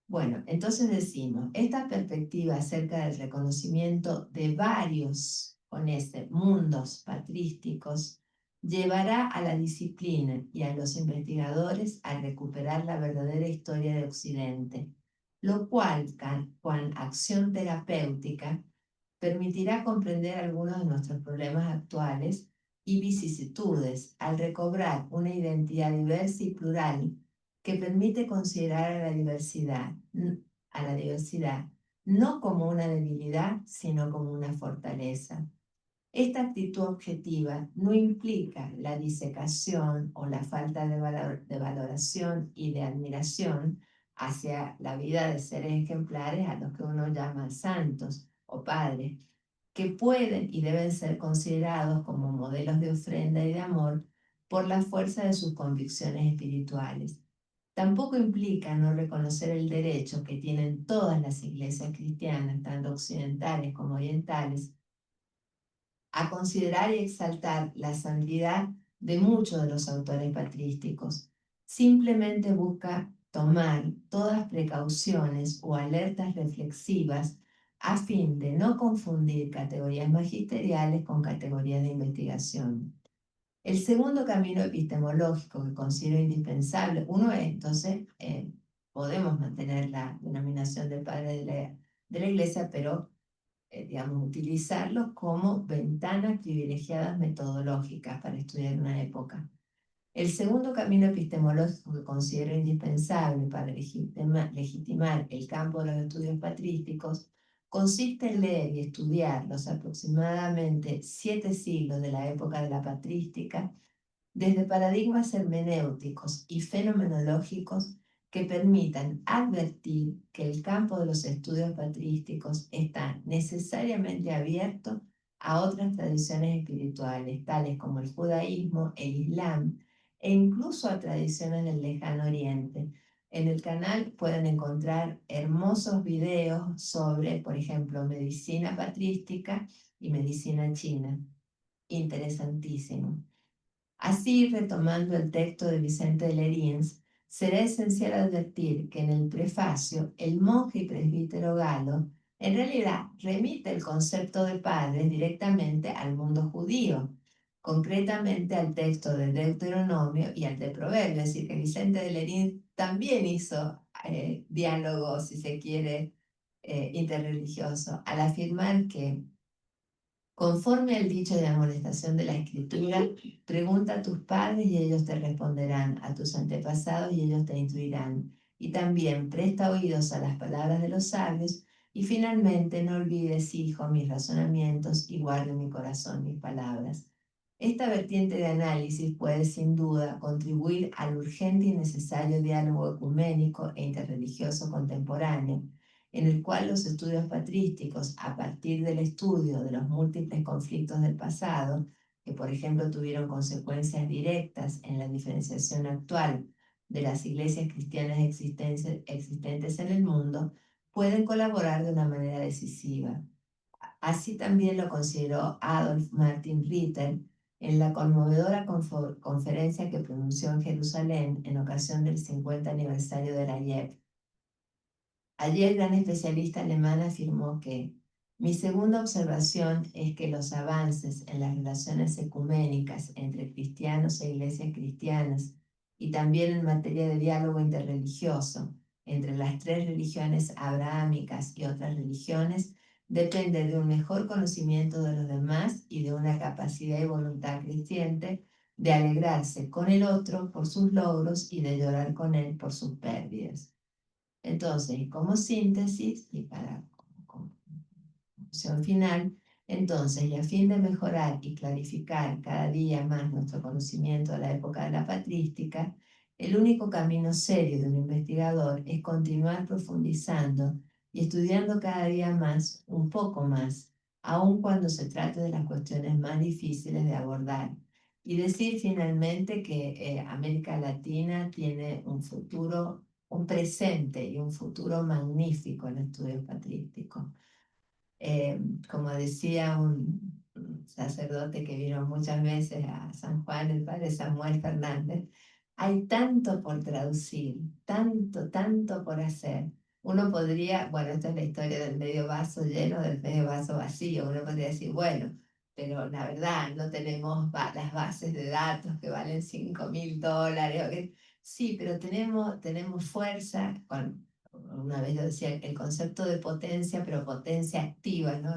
Bueno, entonces decimos, esta perspectiva acerca del reconocimiento de varios, con mundos patrísticos, llevará a la disciplina y a los investigadores a recuperar la verdadera historia de Occidente, lo cual, con acción terapéutica, permitirá comprender algunos de nuestros problemas actuales y vicisitudes al recobrar una identidad diversa y plural que permite considerar a la diversidad no como una debilidad, sino como una fortaleza. Esta actitud objetiva no implica la disecación o la falta de valoración y de admiración hacia la vida de seres ejemplares a los que uno llama santos o padres, que pueden y deben ser considerados como modelos de ofrenda y de amor por la fuerza de sus convicciones espirituales. Tampoco implica no reconocer el derecho que tienen todas las iglesias cristianas, tanto occidentales como orientales, a considerar y exaltar la santidad de muchos de los autores patrísticos. Simplemente busca tomar todas precauciones o alertas reflexivas a fin de no confundir categorías magisteriales con categorías de investigación. El segundo camino epistemológico que considero indispensable, uno es, entonces, podemos mantener la denominación de padre de la Iglesia, pero digamos, utilizarlos como ventanas privilegiadas metodológicas para estudiar una época. El segundo camino epistemológico que considero indispensable para legitimar el campo de los estudios patrísticos consiste en leer y estudiar los aproximadamente 7 siglos de la época de la patrística desde paradigmas hermenéuticos y fenomenológicos que permitan advertir que el campo de los estudios patrísticos está necesariamente abierto a otras tradiciones espirituales, tales como el judaísmo, el islam e incluso a tradiciones del lejano oriente. En el canal pueden encontrar hermosos videos sobre, por ejemplo, medicina patrística y medicina china. Interesantísimo. Así, retomando el texto de Vicente de Leriens, será esencial advertir que en el prefacio el monje y presbítero Galo en realidad remite el concepto de padre directamente al mundo judío, concretamente al texto de Deuteronomio y al de Proverbios, es decir, que Vicente de Leriens también hizo diálogo, si se quiere, interreligioso, al afirmar que Conforme al dicho de amonestación de la Escritura, pregunta a tus padres y ellos te responderán, a tus antepasados y ellos te instruirán. Y también presta oídos a las palabras de los sabios y finalmente no olvides, hijo, mis razonamientos y guarde en mi corazón mis palabras. Esta vertiente de análisis puede sin duda contribuir al urgente y necesario diálogo ecuménico e interreligioso contemporáneo en el cual los estudios patrísticos, a partir del estudio de los múltiples conflictos del pasado, que por ejemplo tuvieron consecuencias directas en la diferenciación actual de las iglesias cristianas existentes en el mundo, pueden colaborar de una manera decisiva. Así también lo consideró Adolf Martin Ritter en la conmovedora conferencia que pronunció en Jerusalén en ocasión del 50 aniversario de la YEP. Allí el gran especialista alemán afirmó que mi segunda observación es que los avances en las relaciones ecuménicas entre cristianos e iglesias cristianas y también en materia de diálogo interreligioso entre las tres religiones abrahámicas y otras religiones depende de un mejor conocimiento de los demás y de una capacidad y voluntad creciente de alegrarse con el otro por sus logros y de llorar con él por sus pérdidas. Entonces, como síntesis y para conclusión final, entonces, y a fin de mejorar y clarificar cada día más nuestro conocimiento de la época de la patrística, el único camino serio de un investigador es continuar profundizando y estudiando cada día más, un poco más, aun cuando se trate de las cuestiones más difíciles de abordar. Y decir finalmente que América Latina tiene un futuro, un presente y un futuro magnífico en estudios patrísticos. Como decía un sacerdote que vino muchas veces a San Juan, el padre Samuel Fernández, hay tanto por traducir, tanto, tanto por hacer. Uno podría, bueno, esta es la historia del medio vaso lleno, del medio vaso vacío. Uno podría decir, bueno, pero la verdad, no tenemos las bases de datos que valen $5.000. Sí, pero tenemos fuerza. Una vez yo decía el concepto de potencia, pero potencia activa, ¿no?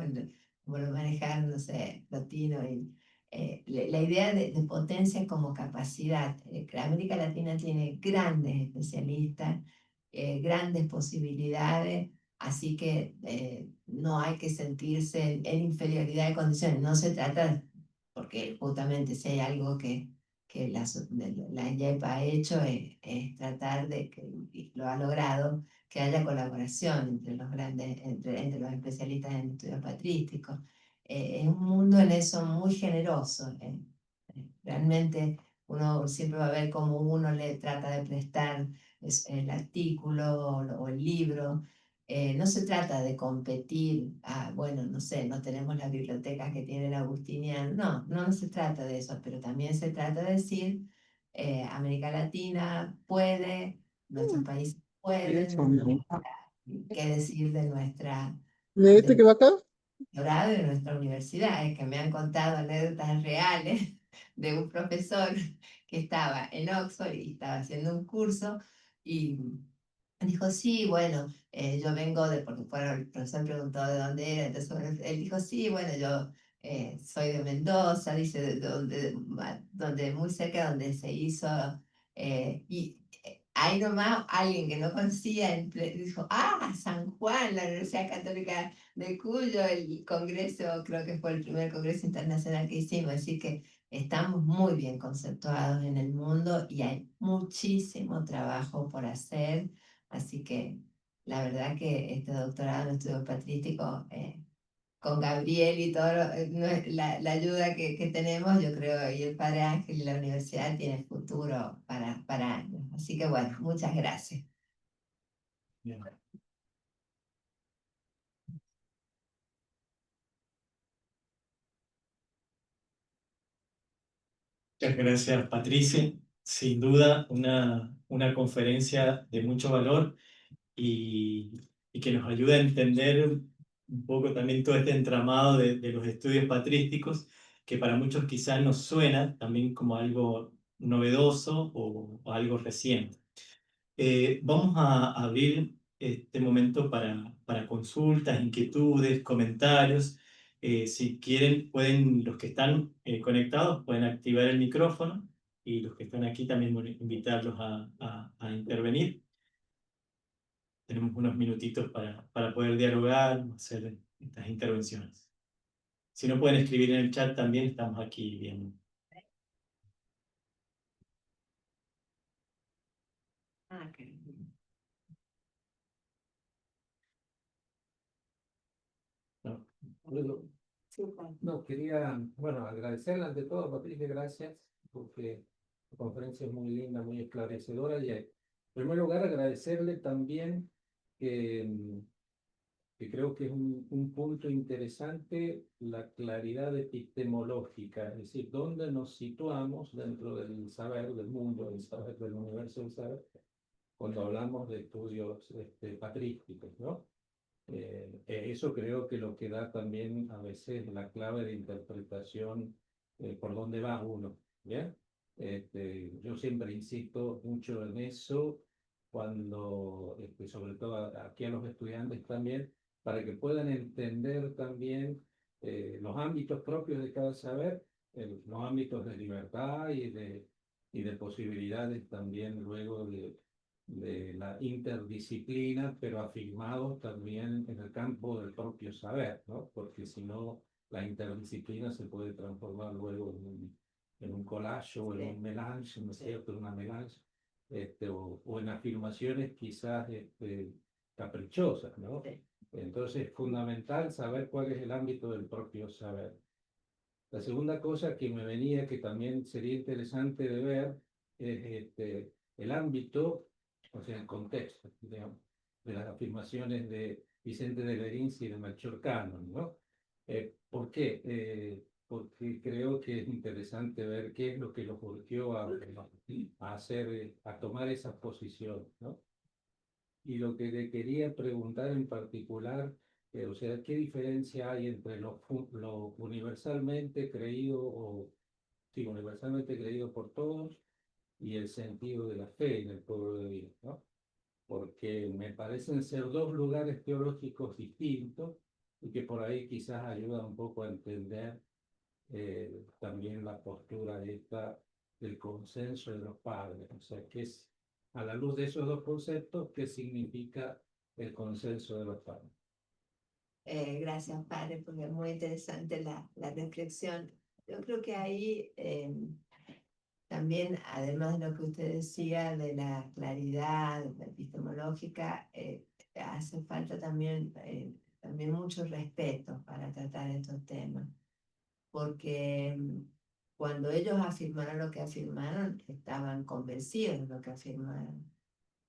Como lo manejan, no sé, Latino. La idea de potencia como capacidad. Que América Latina tiene grandes especialistas, grandes posibilidades, así que no hay que sentirse en inferioridad de condiciones. No se trata, porque justamente si hay algo que la IEP ha hecho es tratar de, que y lo ha logrado, que haya colaboración entre los grandes, entre los especialistas en estudios patrísticos. Es un mundo en eso muy generoso. Realmente uno siempre va a ver cómo uno le trata de prestar el artículo o el libro. No se trata de competir, bueno, no sé, no tenemos las bibliotecas que tiene el Agustiniano, no se trata de eso, pero también se trata de decir, América Latina puede, nuestros países pueden, qué decir de nuestra, ¿Viste del qué va acá? doctorado y de nuestra universidad. Es que me han contado anécdotas reales de un profesor que estaba en Oxford y estaba haciendo un curso y dijo, sí, bueno, yo vengo de, porque el profesor preguntó de dónde era, entonces él dijo, sí, bueno, yo soy de Mendoza, dice, donde muy cerca donde se hizo, y ahí nomás alguien que no conocía dijo, San Juan, la Universidad Católica de Cuyo, el congreso, creo que fue el primer congreso internacional que hicimos, así que estamos muy bien conceptuados en el mundo y hay muchísimo trabajo por hacer. Así que la verdad que este doctorado en estudios patrísticos, con Gabriel y todo la ayuda que tenemos, yo creo, y el Padre Ángel y la universidad tiene futuro para años. Así que bueno, muchas gracias. Bien. Muchas gracias, Patricia. Sin duda, una conferencia de mucho valor y que nos ayuda a entender un poco también todo este entramado de los estudios patrísticos, que para muchos quizás nos suena también como algo novedoso o algo reciente. Vamos a abrir este momento para consultas, inquietudes, comentarios. Si quieren, pueden, los que están conectados pueden activar el micrófono y los que están aquí también invitarlos a intervenir. Tenemos unos minutitos para poder dialogar, hacer estas intervenciones. Si no pueden escribir en el chat también, estamos aquí viendo. No. No, quería, bueno, agradecerle ante todo, Patricia, gracias, porque la conferencia es muy linda, muy esclarecedora, y en primer lugar agradecerle también que creo que es un punto interesante la claridad epistemológica, es decir, dónde nos situamos dentro del saber, del mundo, del saber, del universo del saber, cuando hablamos de estudios patrísticos, ¿no? Eso creo que lo que da también a veces la clave de interpretación por dónde va uno, ¿bien? Yo siempre insisto mucho en eso cuando, sobre todo aquí a los estudiantes también, para que puedan entender también los ámbitos propios de cada saber, los ámbitos de libertad y de posibilidades también luego de la interdisciplina, pero afirmados también en el campo del propio saber, ¿no? Porque si no, la interdisciplina se puede transformar luego en un collage o en un melange, ¿no es cierto? Una melange, o en afirmaciones quizás caprichosas, ¿no? Entonces es fundamental saber cuál es el ámbito del propio saber. La segunda cosa que me venía, que también sería interesante de ver, es el ámbito, o sea, el contexto, digamos, de las afirmaciones de Vicente de Lerinsky y de Melchor Cannon, ¿no? ¿Por qué? Porque creo que es interesante ver qué es lo que los volvió a hacer, a tomar esa posición, ¿no? Y lo que le quería preguntar en particular, o sea, ¿qué diferencia hay entre lo universalmente creído o, sí, universalmente creído por todos y el sentido de la fe en el pueblo de Dios, ¿no? Porque me parecen ser dos lugares teológicos distintos y que por ahí quizás ayuda un poco a entender también la postura esta del consenso de los padres. O sea, que es, a la luz de esos dos conceptos, ¿qué significa el consenso de los padres? Gracias, padre, porque es muy interesante la reflexión. Yo creo que ahí también, además de lo que usted decía de la claridad epistemológica, hace falta también mucho respeto para tratar estos temas, porque cuando ellos afirmaron lo que afirmaron, estaban convencidos de lo que afirmaron.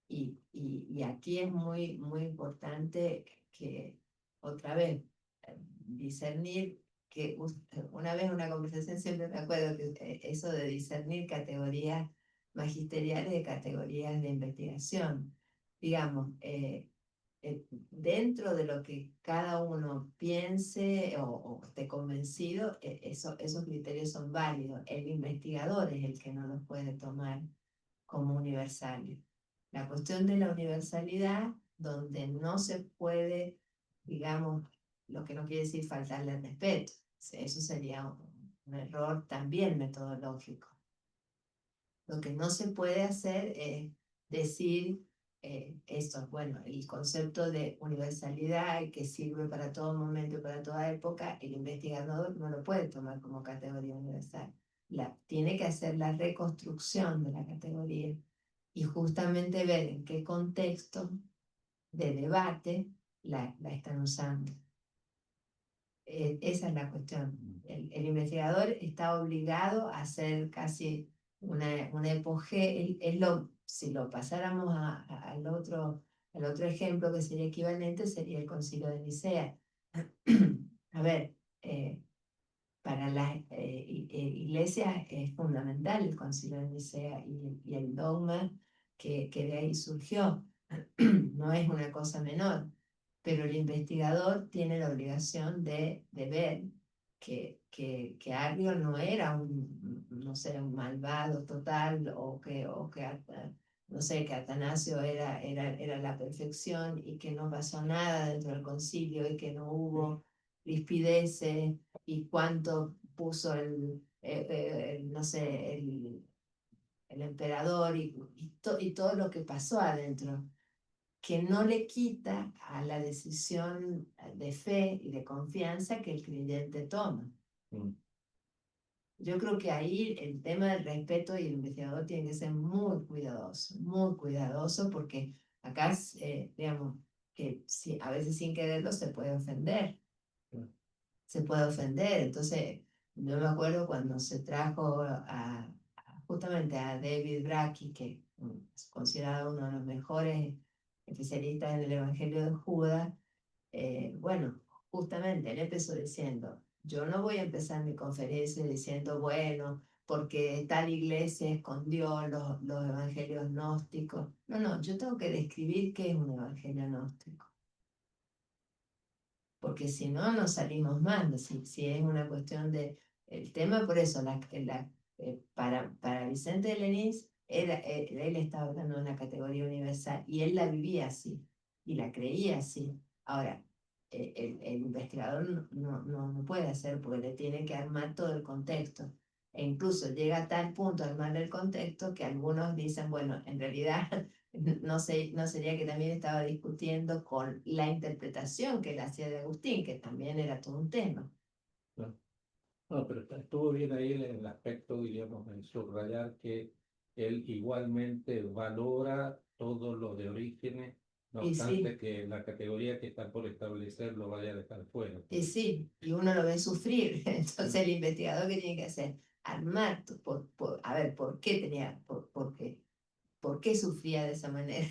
Y aquí es muy, muy importante que, otra vez, discernir, que una vez en una conversación siempre me acuerdo que eso de discernir categorías magisteriales de categorías de investigación, digamos, dentro de lo que cada uno piense o esté convencido, esos criterios son válidos. El investigador es el que no los puede tomar como universales. La cuestión de la universalidad, donde no se puede, digamos, lo que no quiere decir faltarle al respeto. Eso sería un error también metodológico. Lo que no se puede hacer es decir esto, bueno, el concepto de universalidad que sirve para todo momento y para toda época, el investigador no lo puede tomar como categoría universal. Tiene que hacer la reconstrucción de la categoría y justamente ver en qué contexto de debate la están usando. Esa es la cuestión. El investigador está obligado a hacer casi una epogea. Si lo pasáramos al otro ejemplo que sería equivalente, sería el Concilio de Nicea. A ver, para las iglesias es fundamental el Concilio de Nicea y el dogma que de ahí surgió. No es una cosa menor, pero el investigador tiene la obligación de ver que Arrio no era no sé, un malvado total o que no sé, que Atanasio era la perfección y que no pasó nada dentro del concilio y que no hubo rispideces y cuánto puso no sé, el emperador y todo lo que pasó adentro, que no le quita a la decisión de fe y de confianza que el creyente toma. Mm. Yo creo que ahí el tema del respeto y el investigador tiene que ser muy cuidadoso, porque acá, digamos, que a veces sin quererlo se puede ofender. Mm. Se puede ofender. Entonces, yo me acuerdo cuando se trajo justamente a David Bracky, que es considerado uno de los mejores especialistas en el Evangelio de Judas. Bueno, justamente él empezó diciendo, yo no voy a empezar mi conferencia diciendo, bueno, porque tal iglesia escondió los evangelios gnósticos. No, no, yo tengo que describir qué es un evangelio gnóstico, porque si no, no salimos más. Si es una cuestión de... El tema, por eso, para Vicente de Lenís, él estaba hablando de una categoría universal y él la vivía así y la creía así. Ahora, el investigador no puede hacer, porque le tiene que armar todo el contexto. E incluso llega a tal punto de armar el contexto que algunos dicen, bueno, en realidad no sería que también estaba discutiendo con la interpretación que él hacía de Agustín, que también era todo un tema. No, no, pero estuvo bien ahí el aspecto, diríamos, en subrayar que él igualmente valora todo lo de Orígenes, no Y obstante sí, que la categoría que está por establecer lo vaya a dejar fuera. y sí, y uno lo ve sufrir. Entonces el investigador, ¿qué tiene que hacer? Armar, a ver, ¿por qué por qué sufría de esa manera?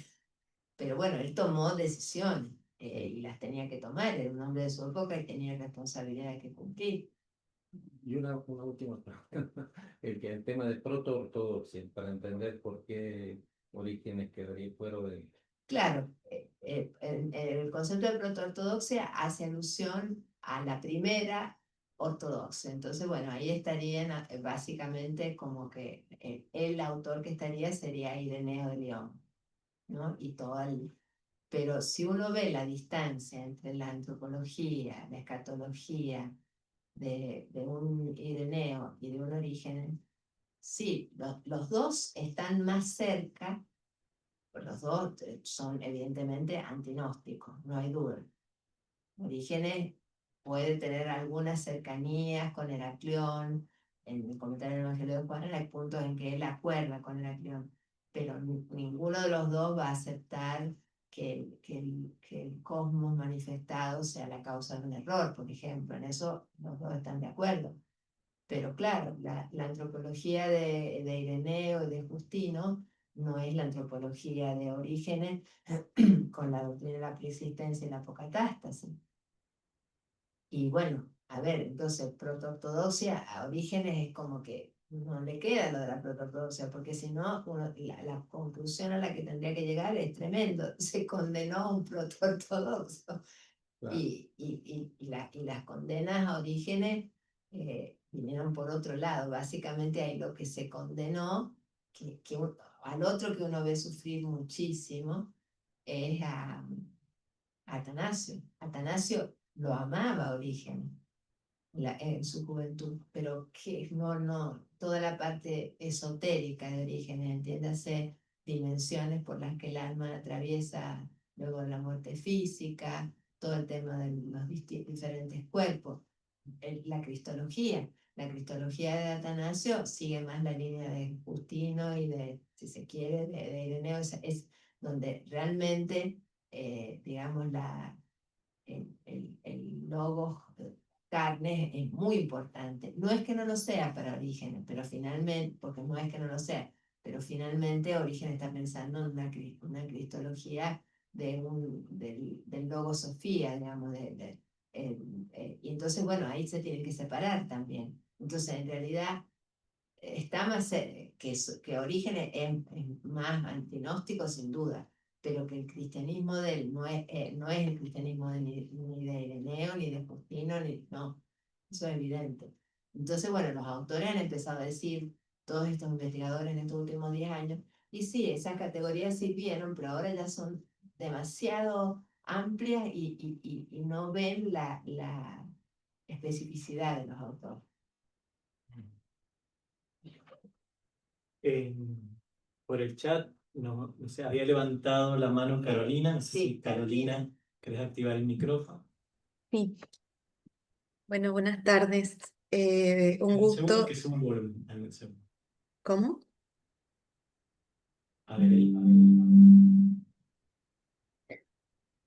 Pero bueno, él tomó decisiones y las tenía que tomar, era un hombre de su época y tenía responsabilidades que cumplir. Y una última pregunta, el tema de proto-ortodoxia, para entender por qué Orígenes quedaría fuera de... Claro, el concepto de proto-ortodoxia hace alusión a la primera ortodoxia. Entonces, bueno, ahí estarían básicamente como que el autor que estaría sería Ireneo de León, ¿no? Pero si uno ve la distancia entre la antropología, la escatología de un Ireneo y de un Orígenes, sí, los dos están más cerca. Los dos son evidentemente antinósticos, no hay duda. Orígenes puede tener algunas cercanías con Heraclión. En el comentario del Evangelio de Juan hay puntos en que él acuerda con Heraclión, pero ninguno de los dos va a aceptar que el cosmos manifestado sea la causa de un error, por ejemplo. En eso los dos están de acuerdo. Pero claro, la antropología de Ireneo y de Justino no es la antropología de Orígenes con la doctrina de la preexistencia y la apocatástasis. Y bueno, a ver, entonces proto-ortodoxia a Orígenes es como que no le queda lo de la proto-ortodoxia, porque si no, la conclusión a la que tendría que llegar es tremendo. Se condenó a un proto-ortodoxo. Claro. Y las condenas a Orígenes vinieron por otro lado. Básicamente ahí lo que se condenó, al otro que uno ve sufrir muchísimo, es a Atanasio. Atanasio lo amaba a Orígenes en su juventud, pero que toda la parte esotérica de Orígenes, entiéndase, dimensiones por las que el alma atraviesa luego la muerte física, todo el tema de los diferentes cuerpos, la cristología. La cristología de Atanasio sigue más la línea de Justino y si se quiere, de Ireneo, es donde realmente, digamos, el logos carne es muy importante. No es que no lo sea para Orígenes, pero finalmente, porque no es que no lo sea, pero finalmente Orígenes está pensando en una cristología del logo Sofía, digamos, y entonces, bueno, ahí se tienen que separar también. Entonces, en realidad, está más que Orígenes es más antinóstico, sin duda, pero que el cristianismo de él no es el cristianismo ni de Ireneo, ni de Justino, no, eso es evidente. Entonces, bueno, los autores han empezado a decir, todos estos investigadores en estos últimos 10 años, y sí, esas categorías sirvieron, pero ahora ya son demasiado amplias y no ven especificidad de los autores. Por el chat, no sé, había levantado la mano Carolina. No sé Sí, si Carolina, ¿querés activar el micrófono? Sí. Bueno, buenas tardes. Un Un segundo gusto. que subo un volumen. Dame un segundo. ¿Cómo? A ver, ahí.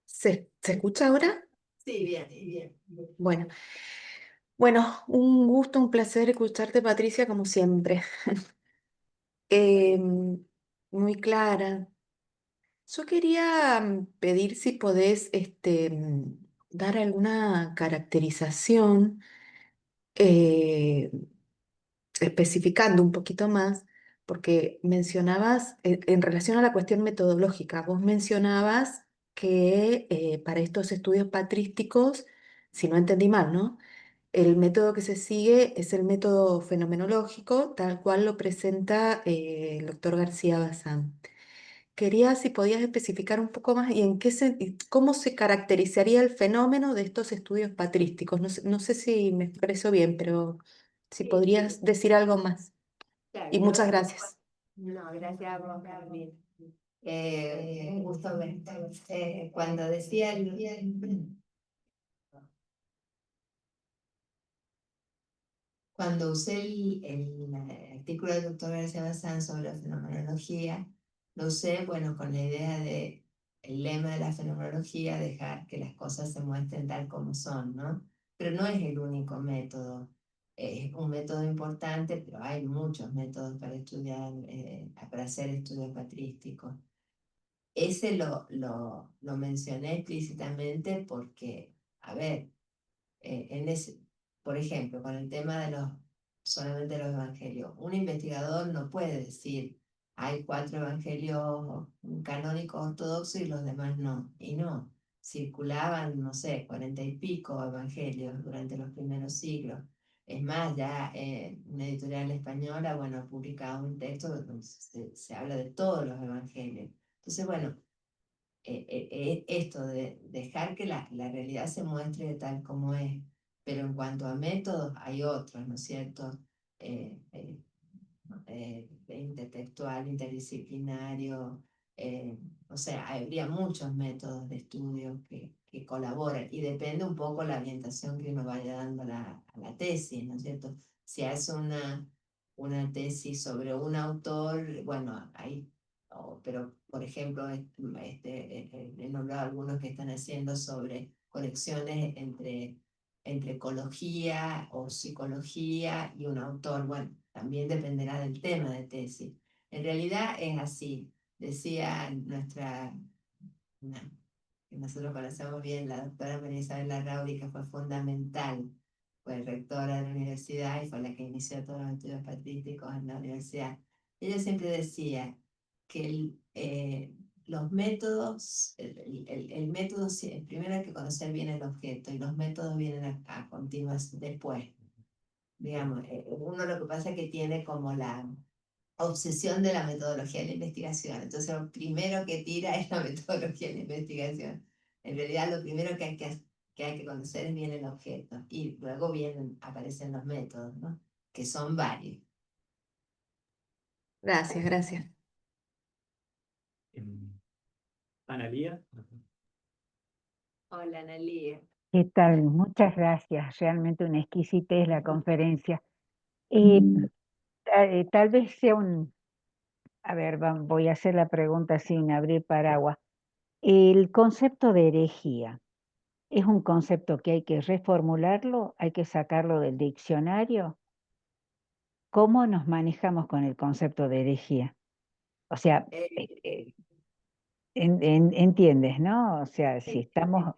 ¿Se escucha ahora? Sí, bien, bien. Bueno, un gusto, un placer escucharte, Patricia, como siempre. Muy clara. Yo quería pedir si podés dar alguna caracterización eh, especificando un poquito más, porque mencionabas, en relación a la cuestión metodológica, vos mencionabas que para estos estudios patrísticos, si no entendí mal, ¿no? El método que se sigue es el método fenomenológico, tal cual lo presenta el doctor García Bazán. Quería si podías especificar un poco más y y cómo se caracterizaría el fenómeno de estos estudios patrísticos. No sé si me expreso bien, pero si Sí, podrías decir algo más. claro, Y muchas gracias. No, gracias a vos, Carolina. Un gusto verte. Cuando decía cuando usé el artículo del doctor García Bazán sobre la fenomenología, lo usé, bueno, con la idea de el lema de la fenomenología, dejar que las cosas se muestren tal como son, ¿no? Pero no es el único método. Es un método importante, pero hay muchos métodos para estudiar, para hacer estudios patrísticos. Ese lo mencioné explícitamente porque, a ver, por ejemplo, con el tema de solamente los evangelios, un investigador no puede decir, hay 4 evangelios canónicos ortodoxos y los demás no. Y no, circulaban, no sé, 40 y pico evangelios durante los primeros siglos. Es más, ya una editorial española, bueno, ha publicado un texto donde se habla de todos los evangelios. Entonces, bueno, esto de dejar que la realidad se muestre tal como es, pero en cuanto a métodos hay otros, ¿no es cierto? Intertextual, interdisciplinario, o sea, habría muchos métodos de estudio que colaboran y depende un poco la orientación que uno vaya dando a la tesis, ¿no es cierto? Si hace una tesis sobre un autor, bueno, ahí pero por ejemplo, he nombrado algunos que están haciendo sobre conexiones entre ecología o psicología y un autor. Bueno, también dependerá del tema de tesis. En realidad es así. Decía que nosotros conocemos bien, la doctora María Isabel Larrauri, que fue fundamental, fue rectora de la universidad y fue la que inició todos los estudios patrísticos en la universidad. Ella siempre decía que los métodos, el método, primero hay que conocer bien el objeto y los métodos vienen a continuación después. Digamos, uno lo que pasa es que tiene como la obsesión de la metodología de la investigación. Entonces, lo primero que tira es la metodología de la investigación. En realidad, lo primero que hay que conocer es bien el objeto y luego aparecen los métodos, ¿no? Que son varios. Gracias, gracias. Analía. Hola, Analia. ¿Qué tal? Muchas gracias. Realmente una exquisitez la conferencia. Tal vez sea a ver, voy a hacer la pregunta sin abrir paraguas. El concepto de herejía, ¿es un concepto que hay que reformularlo? ¿Hay que sacarlo del diccionario? ¿Cómo nos manejamos con el concepto de herejía? O sea, entiendes, ¿no? O sea, si estamos...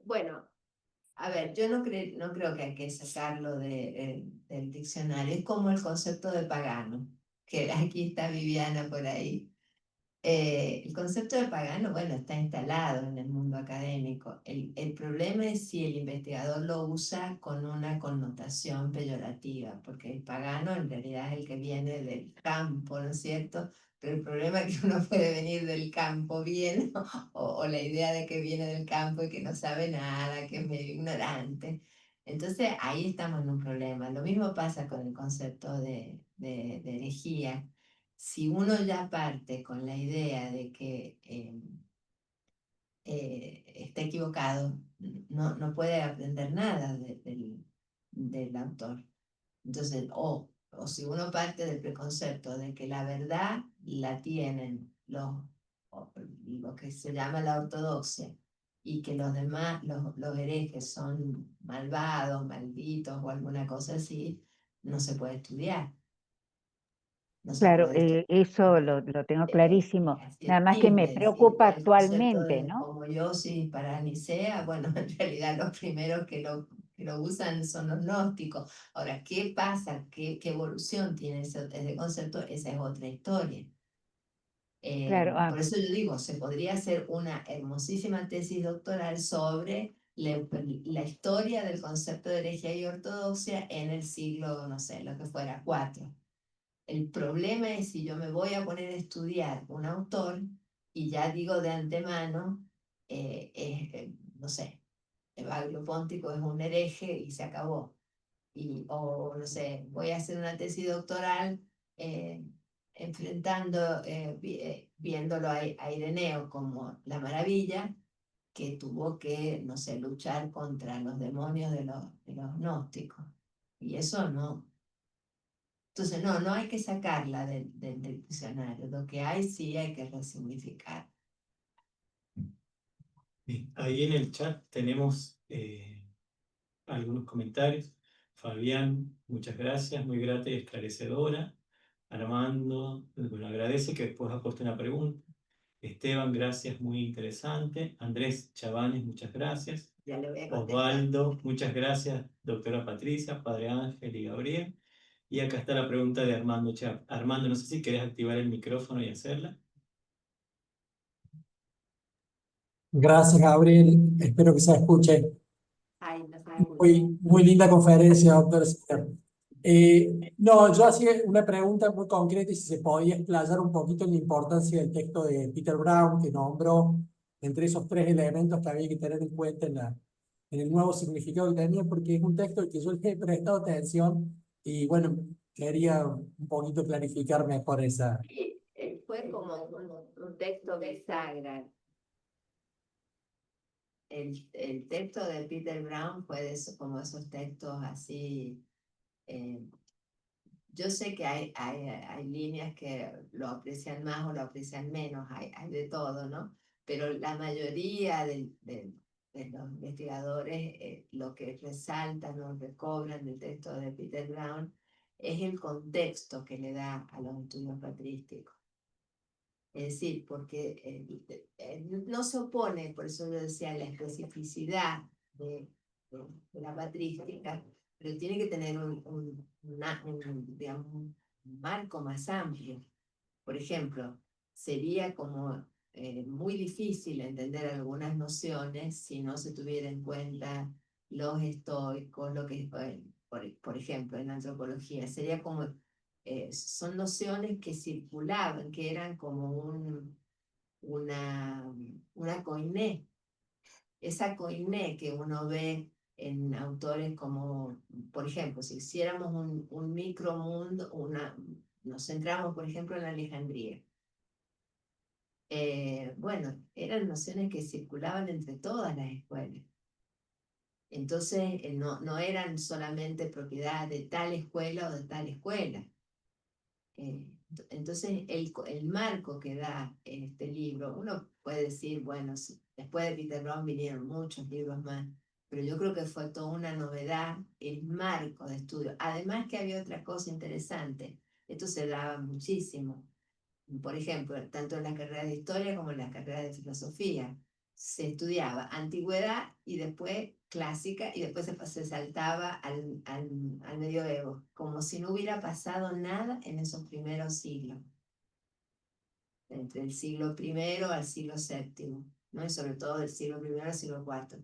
Bueno, a ver, yo no creo que hay que sacarlo del diccionario. Es como el concepto de pagano, que aquí está Viviana por ahí. El concepto de pagano, bueno, está instalado en el mundo académico. El problema es si el investigador lo usa con una connotación peyorativa, porque el pagano en realidad es el que viene del campo, ¿no es cierto? Pero el problema es que uno puede venir del campo bien, o la idea de que viene del campo y que no sabe nada, que es medio ignorante. Entonces ahí estamos en un problema. Lo mismo pasa con el concepto de herejía. Si uno ya parte con la idea de que está equivocado, no puede aprender nada del autor. Entonces, o si uno parte del preconcepto de que la verdad la tienen lo que se llama la ortodoxia, y que los demás, los herejes son malvados, malditos o alguna cosa así, no se puede estudiar. No se Claro, puede estudiar. eso lo tengo clarísimo. Así Nada es más que me simple, decir, preocupa el concepto actualmente, de ¿no? homoiosis para Nicea, bueno, en realidad los primeros que lo usan son los gnósticos. Ahora, ¿qué pasa? ¿Qué evolución tiene ese concepto? Esa es otra historia. Claro, Por eso yo digo, se podría hacer una hermosísima tesis doctoral sobre la historia del concepto de herejía y ortodoxia en el siglo, no sé, lo que fuera, 4. El problema es si yo me voy a poner a estudiar un autor y ya digo de antemano, no sé, Evagrio Póntico es un hereje y se acabó. O no sé, voy a hacer una tesis doctoral eh, enfrentando, viéndolo a Ireneo como la maravilla, que tuvo que, no sé, luchar contra los demonios de los gnósticos. Y eso no. Entonces, no hay que sacarla del diccionario. Lo que hay sí hay que resignificar. Bien, ahí en el chat tenemos algunos comentarios. Fabián, muchas gracias, muy grata y esclarecedora. Armando, bueno, agradece que después ha puesto una pregunta. Esteban, gracias, muy interesante. Andrés Chavanes, muchas gracias. Ya le voy a contestar. Osvaldo, muchas gracias. Doctora Patricia, Padre Ángel y Gabriel. Y acá está la pregunta de Armando Chap. Armando, no sé si querés activar el micrófono y hacerla. Gracias, Gabriel. Espero que se escuche. Ay, no sabe mucho. Muy linda conferencia, doctor Señor. No, yo hacía una pregunta muy concreta y si se podía explayar un poquito en la importancia del texto de Peter Brown, que nombró entre esos 3 elementos que había que tener en cuenta en el nuevo significado que tenía, porque es un texto al que yo le he prestado atención y bueno, quería un poquito clarificar mejor esa. Y, fue como un texto bisagra. El texto de Peter Brown fue como esos textos así. Yo sé que hay líneas que lo aprecian más o lo aprecian menos, hay de todo, ¿no? Pero la mayoría de los investigadores lo que resaltan o recobran del texto de Peter Brown es el contexto que le da a los estudios patrísticos. Es decir, porque no se opone, por eso yo decía, la especificidad de la patrística, pero tiene que tener digamos, un marco más amplio. Por ejemplo, sería como muy difícil entender algunas nociones si no se tuviera en cuenta los estoicos, lo que, por ejemplo, en antropología, sería como son nociones que circulaban, que eran como una koiné. Esa koiné que uno ve en autores como, por ejemplo, si hiciéramos un micromundo, nos centramos, por ejemplo, en Alejandría. Bueno, eran nociones que circulaban entre todas las escuelas. Entonces, no eran solamente propiedad de tal escuela o de tal escuela. Entonces, el marco que da este libro, uno puede decir, bueno, después de Peter Brown vinieron muchos libros más, pero yo creo que fue toda una novedad el marco de estudio. Además que había otra cosa interesante, esto se daba muchísimo. Por ejemplo, tanto en la carrera de historia como en la carrera de filosofía, se estudiaba antigüedad y después clásica y después se saltaba al medioevo, como si no hubiera pasado nada en esos primeros siglos. entre el siglo I al siglo VII, ¿no? Y sobre todo del siglo I al siglo IV.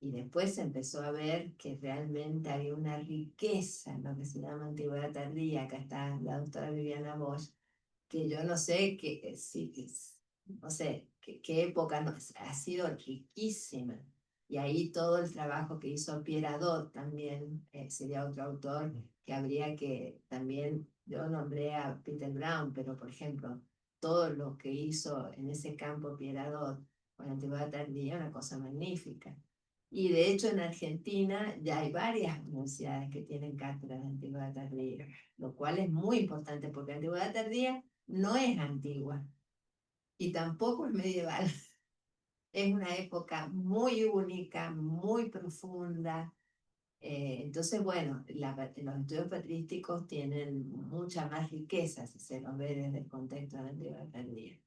Y después se empezó a ver que realmente había una riqueza en lo que se llama antigüedad tardía. Acá está la doctora Viviana Bosch, que yo no sé qué, sí, no sé qué época no, ha sido riquísima. Y ahí todo el trabajo que hizo Pierre Hadot también, sería otro autor que habría que también, yo nombré a Peter Brown, pero por ejemplo, todo lo que hizo en ese campo Pierre Hadot con la antigüedad tardía, una cosa magnífica. Y de hecho en Argentina ya hay varias universidades que tienen cátedras de antigüedad tardía, lo cual es muy importante porque la antigüedad tardía no es antigua y tampoco es medieval. Es una época muy única, muy profunda. Entonces, bueno, los estudios patrísticos tienen mucha más riqueza si se los ve desde el contexto de la antigüedad tardía.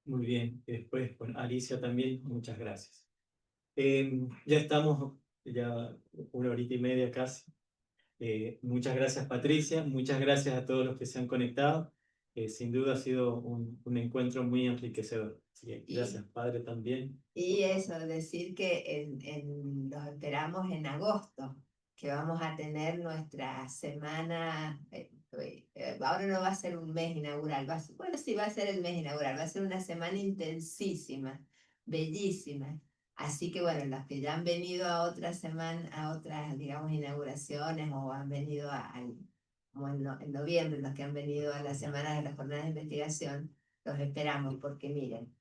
Muy bien. Después, bueno, Alicia también, muchas gracias. Ya estamos, ya 1 horita y media casi. Muchas gracias, Patricia. Muchas gracias a todos los que se han conectado. Sin duda ha sido un encuentro muy enriquecedor. Así que gracias, Padre, también. Y eso, decir que los esperamos en agosto, que vamos a tener nuestra semana, ahora no va a ser un mes inaugural, bueno, sí va a ser el mes inaugural, va a ser una semana intensísima, bellísima. Así que bueno, los que ya han venido a otras semanas, a otras, digamos, inauguraciones o han venido como en noviembre, los que han venido a las semanas de las jornadas de investigación, los esperamos porque miren,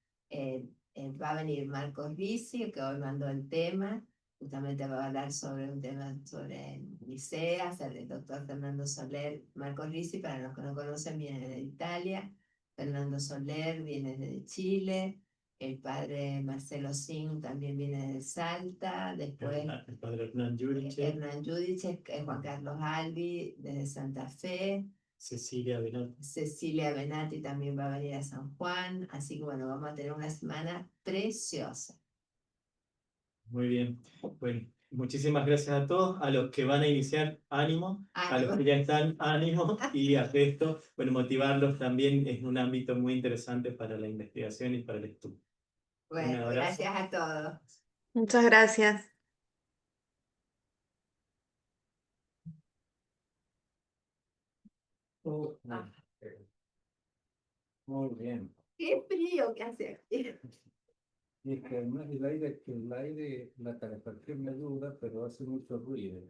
va a venir Marcos Ricci, que hoy mandó el tema, justamente va a hablar sobre un tema sobre Licea, el doctor Fernando Soler. Marcos Ricci, para los que no conocen, viene de Italia, Fernando Soler viene de Chile, el padre Marcelo Singh también viene de Salta, después El Padre Hernán Juriche, Hernán Judice, Juan Carlos Albi desde Santa Fe, Cecilia Benal. Cecilia Benati también va a venir a San Juan, así que bueno, vamos a tener una semana preciosa. Muy bien. Bueno, muchísimas gracias a todos. A los que van a iniciar, ánimo. A los que ya están, ánimo. Y a esto, bueno, motivarlos también es un ámbito muy interesante para la investigación y para el estudio. Un Bueno, abrazo. gracias a todos. Muchas gracias. Muy bien. Qué frío que hace aquí. Y es que además el aire, la calefacción me ayuda, pero hace mucho ruido.